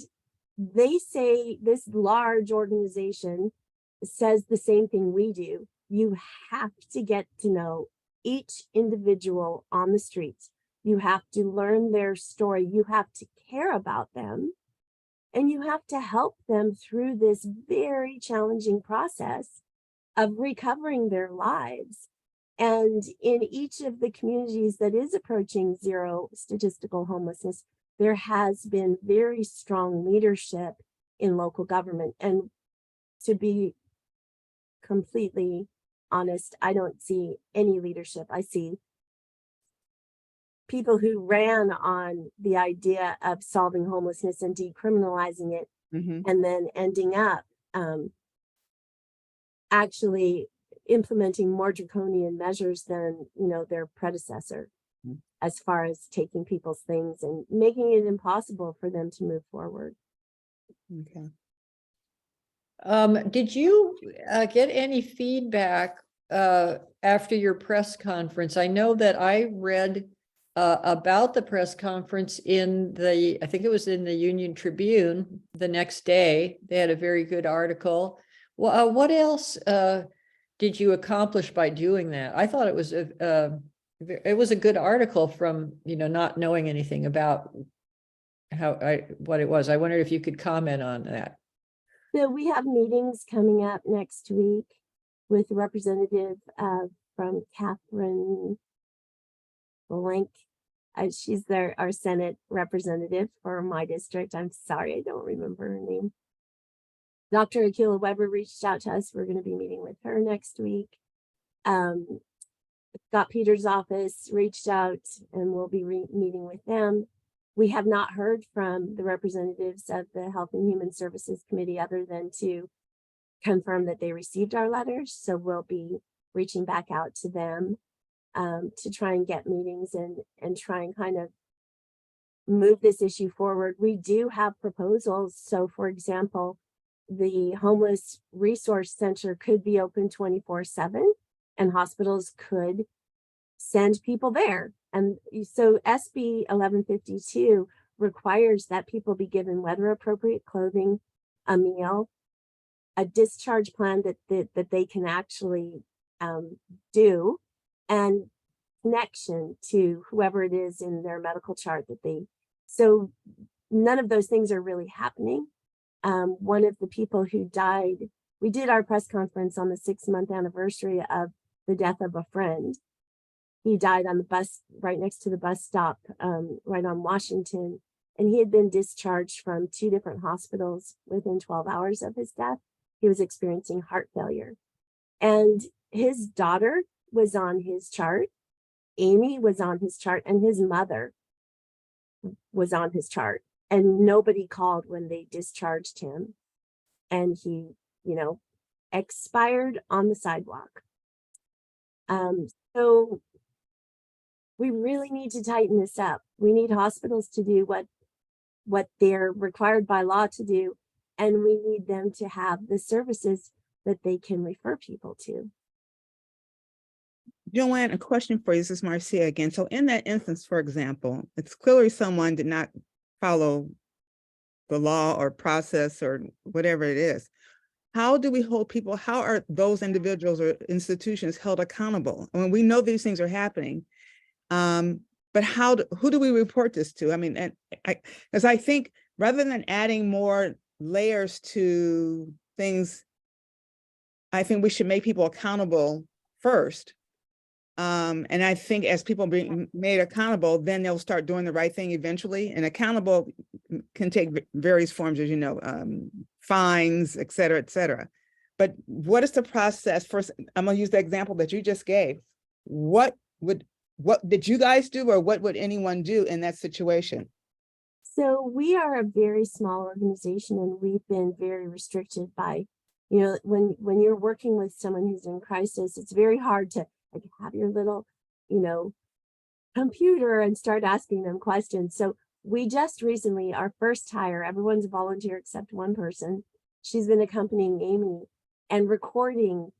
Speaker 2: they say, this large organization says the same thing we do. you have to get to know each individual on the streets. You have to learn their story. You have to care about them. And you have to help them through this very challenging process of recovering their lives. And in each of the communities that is approaching zero statistical homelessness, there has been very strong leadership in local government. And to be completely honest, I don't see any leadership. I see people who ran on the idea of solving homelessness and decriminalizing it, and then ending up actually implementing more draconian measures than their predecessor, as far as taking people's things and making it impossible for them to move forward.
Speaker 7: Okay.
Speaker 1: Did you get any feedback after your press conference? I know that I read about the press conference I think it was in the Union Tribune the next day. They had a very good article. Well, what else did you accomplish by doing that? I thought it was a good article from not knowing anything about what it was. I wondered if you could comment on that.
Speaker 2: So we have meetings coming up next week with a representative from Catherine Blank. She's our Senate representative for my district. I'm sorry, I don't remember her name. Dr. Akila Weber reached out to us. We're going to be meeting with her next week. Scott Peters' office reached out, and we'll be meeting with them. We have not heard from the representatives of the Health and Human Services Committee other than to confirm that they received our letters. So we'll be reaching back out to them to try and get meetings and try and kind of move this issue forward. We do have proposals. So for example, the Homeless Resource Center could be open 24/7 and hospitals could send people there. And so SB 1152 requires that people be given weather appropriate clothing, a meal, a discharge plan that they can actually do, and connection to whoever it is in their medical chart so none of those things are really happening. One of the people who died, we did our press conference on the 6-month anniversary of the death of a friend. He died on the bus right next to the bus stop, right on Washington. And he had been discharged from 2 different hospitals within 12 hours of his death. He was experiencing heart failure. And his daughter was on his chart. Amy was on his chart, and his mother was on his chart. And nobody called when they discharged him. And he, expired on the sidewalk. So we really need to tighten this up. We need hospitals to do what they're required by law to do, and we need them to have the services that they can refer people to.
Speaker 7: Joanne, a question for you. This is Marcia again. So in that instance, for example, it's clearly someone did not follow the law or process or whatever it is. How do we hold people? How are those individuals or institutions held accountable? I mean, we know these things are happening, but who do we report this to? I mean, because I think rather than adding more layers to things, I think we should make people accountable first. And I think as people being made accountable, then they'll start doing the right thing eventually. And accountable can take various forms, as you know, fines, et cetera, et cetera. But what is the process? First, I'm going to use the example that you just gave. What did you guys do, or what would anyone do in that situation?
Speaker 2: So we are a very small organization, and we've been very restricted by, when you're working with someone who's in crisis, it's very hard to have your little, computer and start asking them questions. So we just recently, our first hire, everyone's a volunteer except one person. She's been accompanying Amy and recording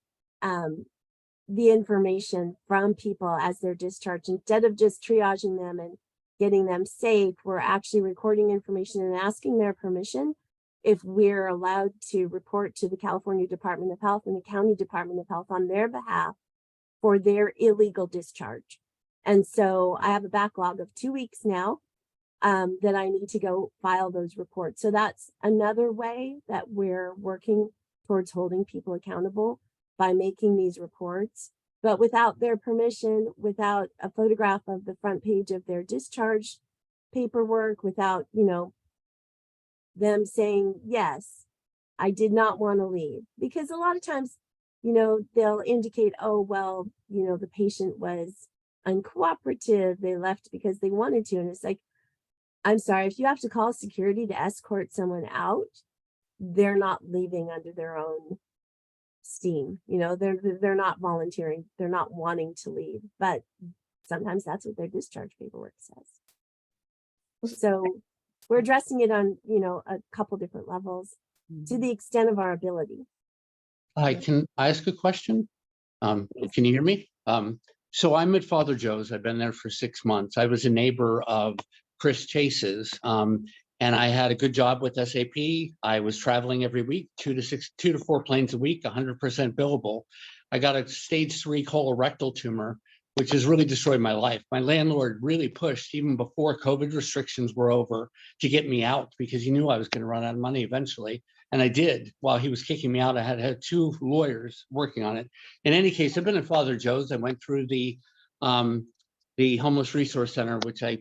Speaker 2: the information from people as they're discharged. Instead of just triaging them and getting them safe, we're actually recording information and asking their permission if we're allowed to report to the California Department of Health and the County Department of Health on their behalf for their illegal discharge. And so I have a backlog of 2 weeks now that I need to go file those reports. So that's another way that we're working towards holding people accountable by making these reports, but without their permission, without a photograph of the front page of their discharge paperwork, without, you know, them saying, yes, I did not want to leave. Because a lot of times, you know, they'll indicate, oh, well, you know, the patient was uncooperative. They left because they wanted to. And it's like, I'm sorry, if you have to call security to escort someone out, they're not leaving under their own steam. You know, they're not volunteering. They're not wanting to leave, but sometimes that's what their discharge paperwork says. So we're addressing it on, you know, a couple different levels to the extent of our ability.
Speaker 6: I can ask a question. Can you hear me? So I'm at Father Joe's. I've been there for 6 months. I was a neighbor of Chris Chase's, and I had a good job with SAP. I was traveling every week, 2 to 4 planes a week, 100% billable. I got a stage 3 colorectal tumor, which has really destroyed my life. My landlord really pushed even before COVID restrictions were over to get me out because he knew I was going to run out of money eventually. And I did. While he was kicking me out, I had 2 lawyers working on it. In any case, I've been at Father Joe's. I went through the Homeless Resource Center, which I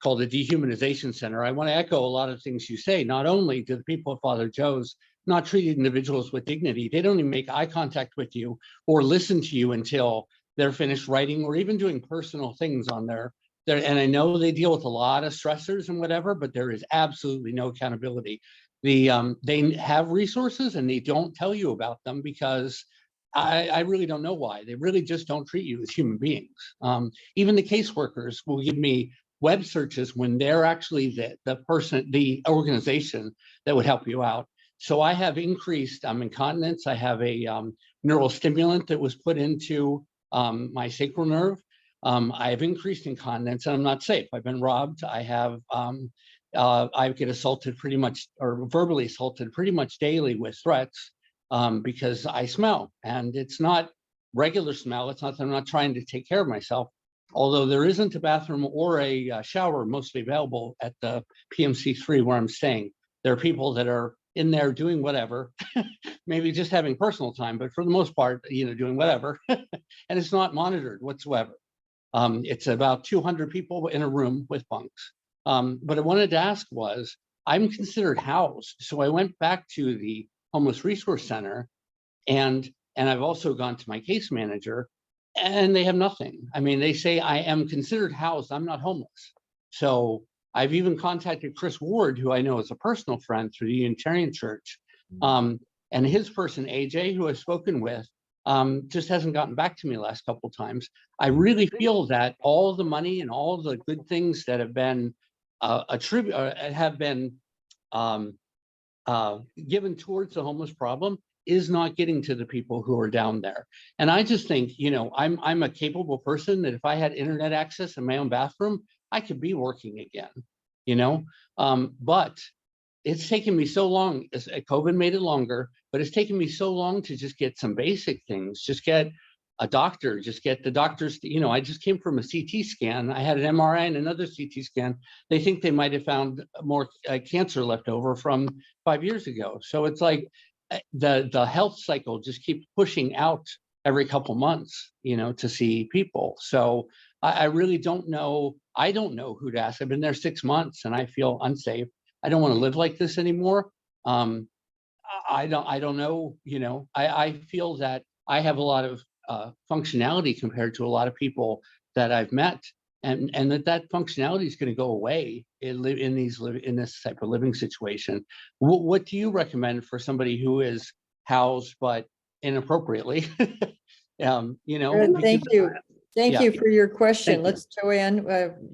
Speaker 6: call the Dehumanization Center. I want to echo a lot of things you say. Not only do the people at Father Joe's not treat individuals with dignity, they don't even make eye contact with you or listen to you until they're finished writing or even doing personal things on there. And I know they deal with a lot of stressors and whatever, but there is absolutely no accountability. They have resources and they don't tell you about them because I really don't know why. They really just don't treat you as human beings. Even the caseworkers will give me web searches when they're actually the organization that would help you out. So I have increased incontinence. I have a neural stimulant that was put into my sacral nerve. I have increased incontinence and I'm not safe. I've been robbed. I get assaulted pretty much, or verbally assaulted pretty much daily with threats because I smell, and it's not regular smell. It's not that I'm not trying to take care of myself, although there isn't a bathroom or a shower mostly available at the PMC3 where I'm staying. There are people that are in there doing whatever, maybe just having personal time, but for the most part, you know, doing whatever, and it's not monitored whatsoever. It's about 200 people in a room with bunks. But I wanted to ask was, I'm considered housed. So I went back to the Homeless Resource Center and I've also gone to my case manager and they have nothing. I mean, they say I am considered housed. I'm not homeless. So I've even contacted Chris Ward, who I know is a personal friend through the Unitarian Church. And his person, AJ, who I've spoken with, just hasn't gotten back to me the last couple of times. I really feel that all the money and all the good things that have been given towards the homeless problem is not getting to the people who are down there. And I just think, you know, I'm a capable person that if I had internet access in my own bathroom, I could be working again, you know, but it's taken me so long. COVID made it longer, but it's taken me so long to just get some basic things, just get a doctor, just get the doctors, you know, I just came from a CT scan. I had an MRI and another CT scan. They think they might have found more cancer left over from 5 years ago. So it's like the health cycle just keeps pushing out every couple months, you know, to see people. So I really don't know. I don't know who to ask. I've been there 6 months and I feel unsafe. I don't want to live like this anymore. I don't know, you know, I feel that I have a lot of functionality compared to a lot of people that I've met, and that functionality is going to go away in this type of living situation. What do you recommend for somebody who is housed but inappropriately? You know,
Speaker 1: Thank you. Thank
Speaker 6: Yeah.
Speaker 1: you for your question.
Speaker 6: Thank you.
Speaker 1: Let's, Joanne,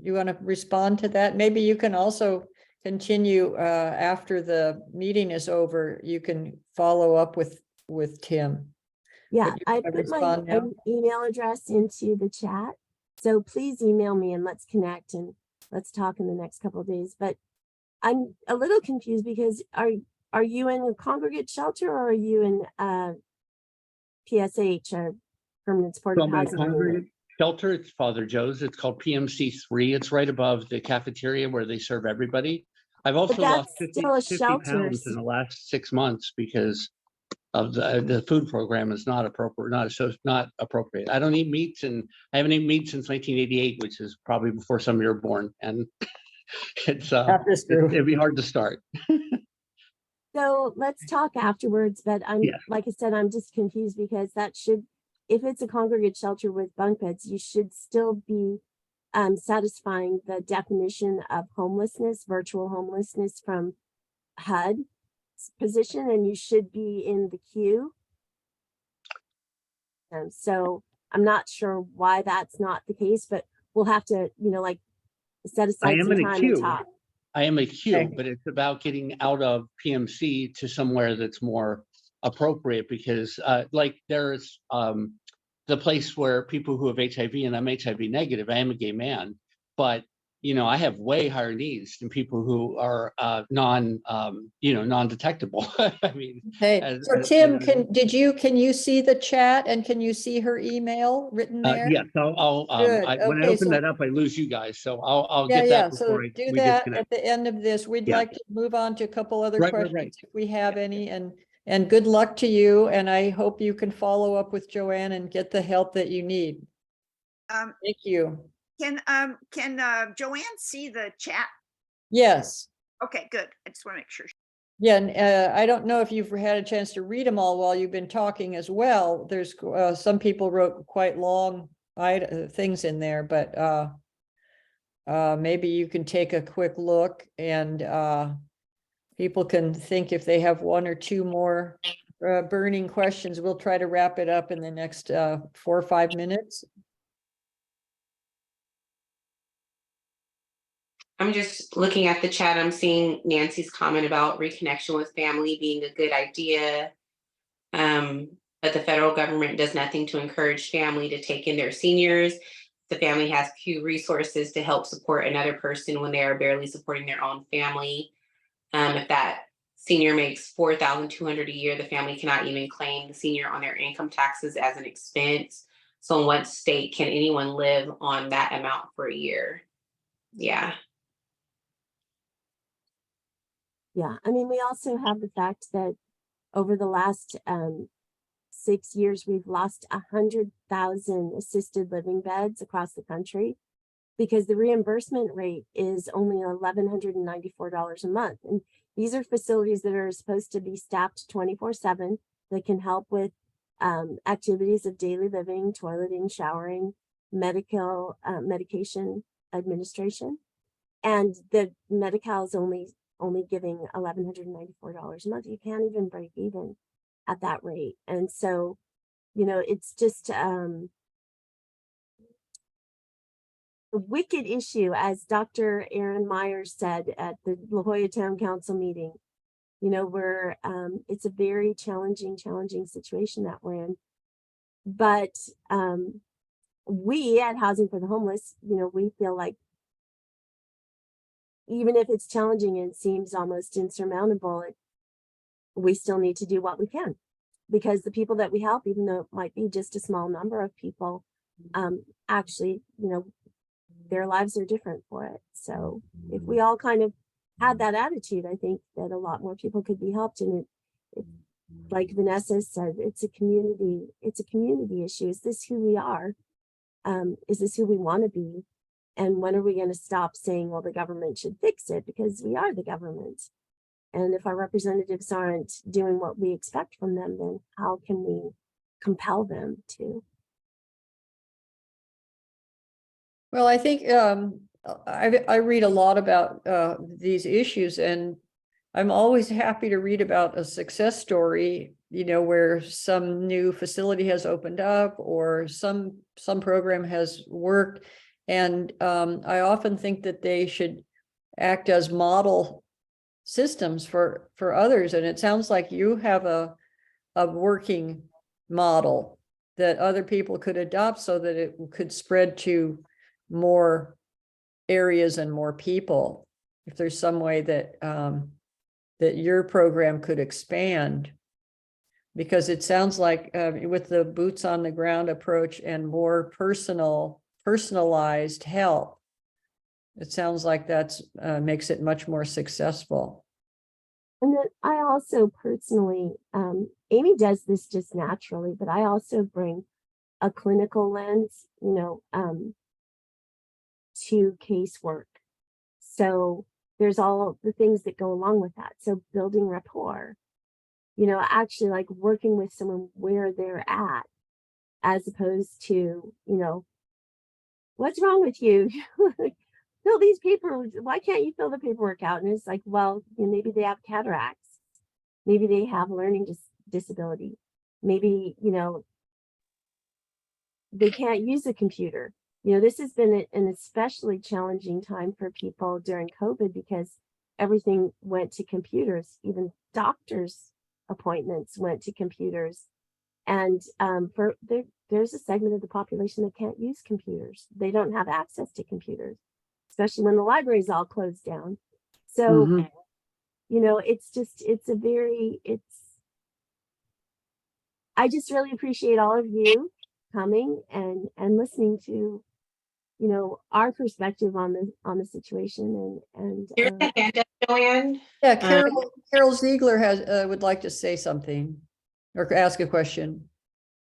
Speaker 1: you want to respond to that? Maybe you can also continue after the meeting is over. You can follow up with Tim.
Speaker 2: Yeah,
Speaker 1: But you
Speaker 2: I
Speaker 1: wanna
Speaker 2: put my
Speaker 1: respond now?
Speaker 2: email address into the chat. So please email me and let's connect and let's talk in the next couple of days. But I'm a little confused because are are you in a congregate shelter or are you in PSH, a permanent
Speaker 6: So
Speaker 2: supportive
Speaker 6: I'm in a
Speaker 2: housing unit?
Speaker 6: congregate shelter. It's Father Joe's. It's called PMC3. It's right above the cafeteria where they serve everybody. I've also lost
Speaker 2: that's
Speaker 6: 50
Speaker 2: still a
Speaker 6: 50
Speaker 2: shelter.
Speaker 6: pounds in the last 6 months because of the food program is not appropriate, not appropriate. I don't eat meats, and I haven't eaten meat since 1988, which is probably before some of you were born. And
Speaker 1: Not this group.
Speaker 6: it'd be hard to start.
Speaker 2: So let's talk afterwards, but
Speaker 6: Yes.
Speaker 2: like I said, I'm just confused because that should, if it's a congregate shelter with bunk beds, you should still be satisfying the definition of homelessness, virtual homelessness from HUD position, and you should be in the queue. So I'm not sure why that's not the case, but we'll have to, like, set aside some time and talk.
Speaker 6: I am a queue,
Speaker 1: Okay.
Speaker 6: but it's about getting out of PMC to somewhere that's more appropriate because like there's the place where people who have HIV, and I'm HIV negative, I am a gay man, but I have way higher needs than people who are non-detectable. I mean,
Speaker 1: Hey, so Tim, can you see the chat and can you see her email written there?
Speaker 6: yes, I'll
Speaker 1: Good.
Speaker 6: when I
Speaker 1: Okay,
Speaker 6: open
Speaker 1: so-
Speaker 6: that up, I lose you guys, so I'll
Speaker 1: Yeah,
Speaker 6: get
Speaker 1: yeah,
Speaker 6: that
Speaker 1: so
Speaker 6: before
Speaker 1: do
Speaker 6: we
Speaker 1: that
Speaker 6: disconnect.
Speaker 1: at the end of this. We'd
Speaker 6: Yeah.
Speaker 1: like to move on to a couple other
Speaker 6: Right.
Speaker 1: questions if we have any, and good luck to you. And I hope you can follow up with Joanne and get the help that you need. Thank you.
Speaker 8: Can Joanne see the chat?
Speaker 1: Yes.
Speaker 8: Okay, good. I just want to make sure.
Speaker 1: Yeah, and I don't know if you've had a chance to read them all while you've been talking as well. There's some people wrote quite long things in there, but maybe you can take a quick look and people can think if they have one or two more burning questions. We'll try to wrap it up in the next 4 or 5 minutes.
Speaker 3: I'm just looking at the chat. I'm seeing Nancy's comment about reconnection with family being a good idea. But the federal government does nothing to encourage family to take in their seniors. The family has few resources to help support another person when they are barely supporting their own family. If that senior makes $4,200 a year, the family cannot even claim the senior on their income taxes as an expense. So in what state can anyone live on that amount for a year? Yeah.
Speaker 2: Yeah, I mean, we also have the fact that over the last 6 years, we've lost 100,000 assisted living beds across the country because the reimbursement rate is only $1,194 a month. And these are facilities that are supposed to be staffed 24/7 that can help with activities of daily living, toileting, showering, medication administration. And the Medi-Cal is only giving $1,194 a month. You can't even break even at that rate. And so, it's just a wicked issue, as Dr. Aaron Myers said at the La Jolla Town Council meeting. Where it's a very challenging situation that we're in. But we at Housing for the Homeless, we feel like even if it's challenging and seems almost insurmountable, we still need to do what we can, because the people that we help, even though it might be just a small number of people, actually, their lives are different for it. So if we all kind of had that attitude, I think that a lot more people could be helped. And it like Vanessa said, it's a community issue. Is this who we are? Is this who we want to be? And when are we going to stop saying, well, the government should fix it, because we are the government? And if our representatives aren't doing what we expect from them, then how can we compel them to?
Speaker 1: Well, I think I read a lot about these issues, and I'm always happy to read about a success story, where some new facility has opened up or some program has worked. And I often think that they should act as model systems for others. And it sounds like you have a working model that other people could adopt so that it could spread to more areas and more people. If there's some way that that your program could expand. Because it sounds like with the boots on the ground approach and more personalized help, it sounds like that's makes it much more successful.
Speaker 2: And then I also personally, Amy does this just naturally, but I also bring a clinical lens, to casework. So there's all the things that go along with that. So building rapport, actually like working with someone where they're at, as opposed to, what's wrong with you? Fill these papers. Why can't you fill the paperwork out? And it's like, well, maybe they have cataracts. Maybe they have learning disability. Maybe, they can't use a computer. This has been an especially challenging time for people during COVID because everything went to computers. Even doctors' appointments went to computers. And there's a segment of the population that can't use computers. They don't have access to computers, especially when the library's all closed down. So, I just really appreciate all of you coming and listening to, our perspective on the situation and
Speaker 3: Here's the hand up, Joanne.
Speaker 1: Yeah, Carol Ziegler would like to say something or ask a question.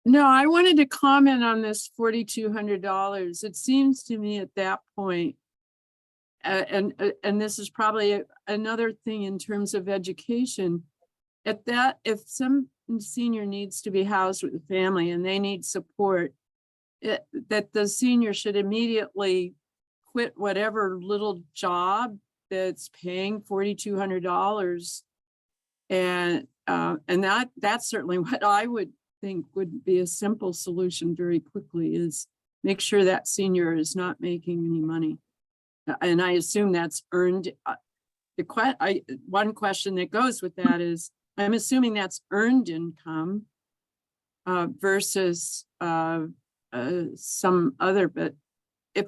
Speaker 9: No, I wanted to comment on this $4,200. It seems to me at that point, and this is probably another thing in terms of education, if some senior needs to be housed with a family and they need support, that the senior should immediately quit whatever little job that's paying $4,200, and that's certainly what I would think would be a simple solution very quickly, is make sure that senior is not making any money, and I assume that's earned. One question that goes with that is, I'm assuming that's earned income versus some other, but if,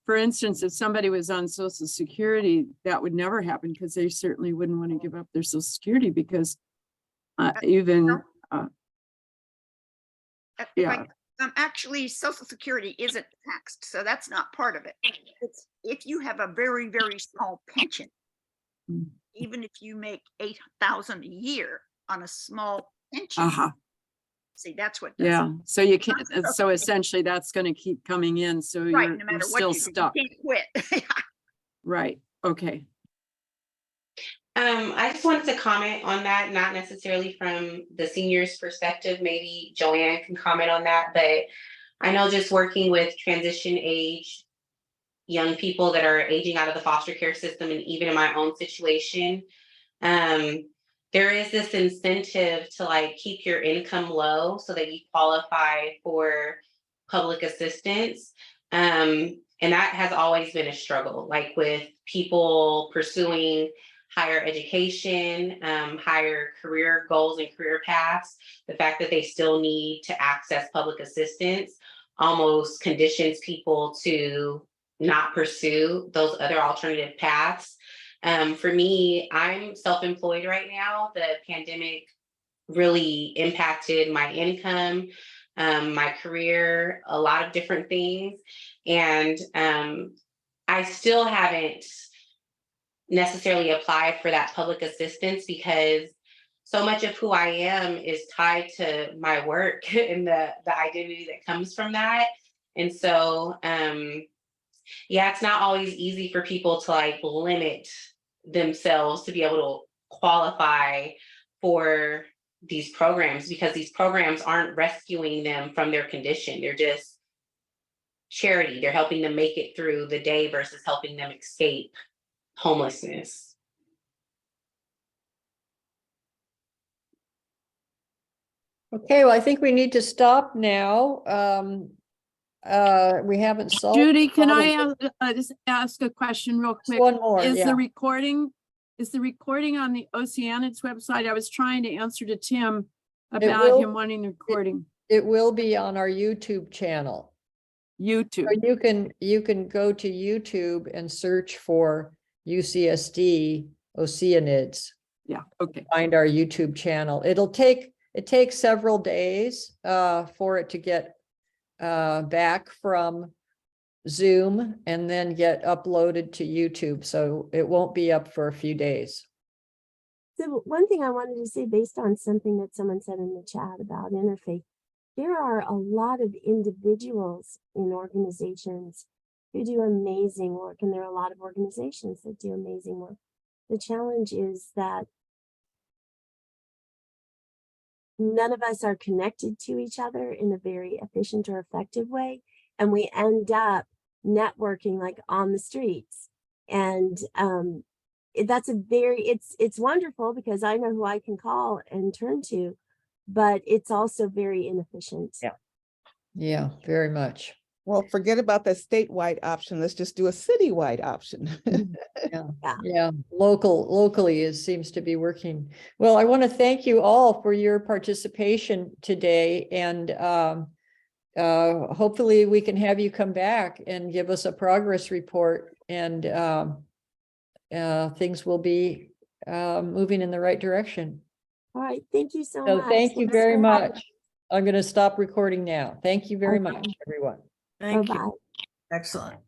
Speaker 9: for instance, if somebody was on Social Security, that would never happen because they certainly wouldn't want to give up their Social Security because
Speaker 8: Actually, Social Security isn't taxed, so that's not part of it. It's if you have a very, very small pension, even if you make $8,000 a year on a small pension. See, that's what.
Speaker 9: So you can't. So essentially, that's going to keep coming in. So
Speaker 8: right,
Speaker 9: you're,
Speaker 8: no matter
Speaker 9: still
Speaker 8: what
Speaker 9: stuck.
Speaker 8: You can't quit.
Speaker 9: Right. Okay.
Speaker 3: I just wanted to comment on that, not necessarily from the seniors' perspective. Maybe Joanne can comment on that, but I know just working with transition age young people that are aging out of the foster care system, and even in my own situation, there is this incentive to like keep your income low so that you qualify for public assistance. And that has always been a struggle, like with people pursuing higher education, higher career goals and career paths. The fact that they still need to access public assistance almost conditions people to not pursue those other alternative paths. For me, I'm self-employed right now. The pandemic really impacted my income, my career, a lot of different things. And I still haven't necessarily applied for that public assistance because so much of who I am is tied to my work and the identity that comes from that. And so, yeah, it's not always easy for people to like limit themselves to be able to qualify for these programs, because these programs aren't rescuing them from their condition. They're just charity. They're helping them make it through the day versus helping them escape homelessness.
Speaker 1: Okay, well, I think we need to stop now. We haven't solved.
Speaker 9: Judy, can I just ask a question real quick?
Speaker 1: One more,
Speaker 9: Is
Speaker 1: yeah.
Speaker 9: the recording on the Oceanids website? I was trying to answer to Tim about him wanting the recording.
Speaker 1: It will be on our YouTube channel.
Speaker 9: YouTube.
Speaker 1: Or you can go to YouTube and search for UCSD Oceanids.
Speaker 9: Yeah, okay.
Speaker 1: Find our YouTube channel. It takes several days for it to get back from Zoom and then get uploaded to YouTube. So it won't be up for a few days.
Speaker 2: So one thing I wanted to say, based on something that someone said in the chat about interfaith, there are a lot of individuals in organizations who do amazing work, and there are a lot of organizations that do amazing work. The challenge is that none of us are connected to each other in a very efficient or effective way, and we end up networking like on the streets. And that's a very, it's wonderful because I know who I can call and turn to, but it's also very inefficient.
Speaker 1: Yeah. Yeah, very much.
Speaker 7: Well, forget about the statewide option. Let's just do a citywide option.
Speaker 1: Yeah, locally seems to be working. Well, I want to thank you all for your participation today, and hopefully we can have you come back and give us a progress report, and things will be moving in the right direction.
Speaker 2: All right, thank you so
Speaker 1: So
Speaker 2: much.
Speaker 1: thank you
Speaker 2: Thanks
Speaker 1: very
Speaker 2: for having
Speaker 1: much. I'm going to stop recording now. Thank you very
Speaker 2: Okay.
Speaker 1: much, everyone.
Speaker 5: Thank
Speaker 2: Bye-bye.
Speaker 5: you. Excellent.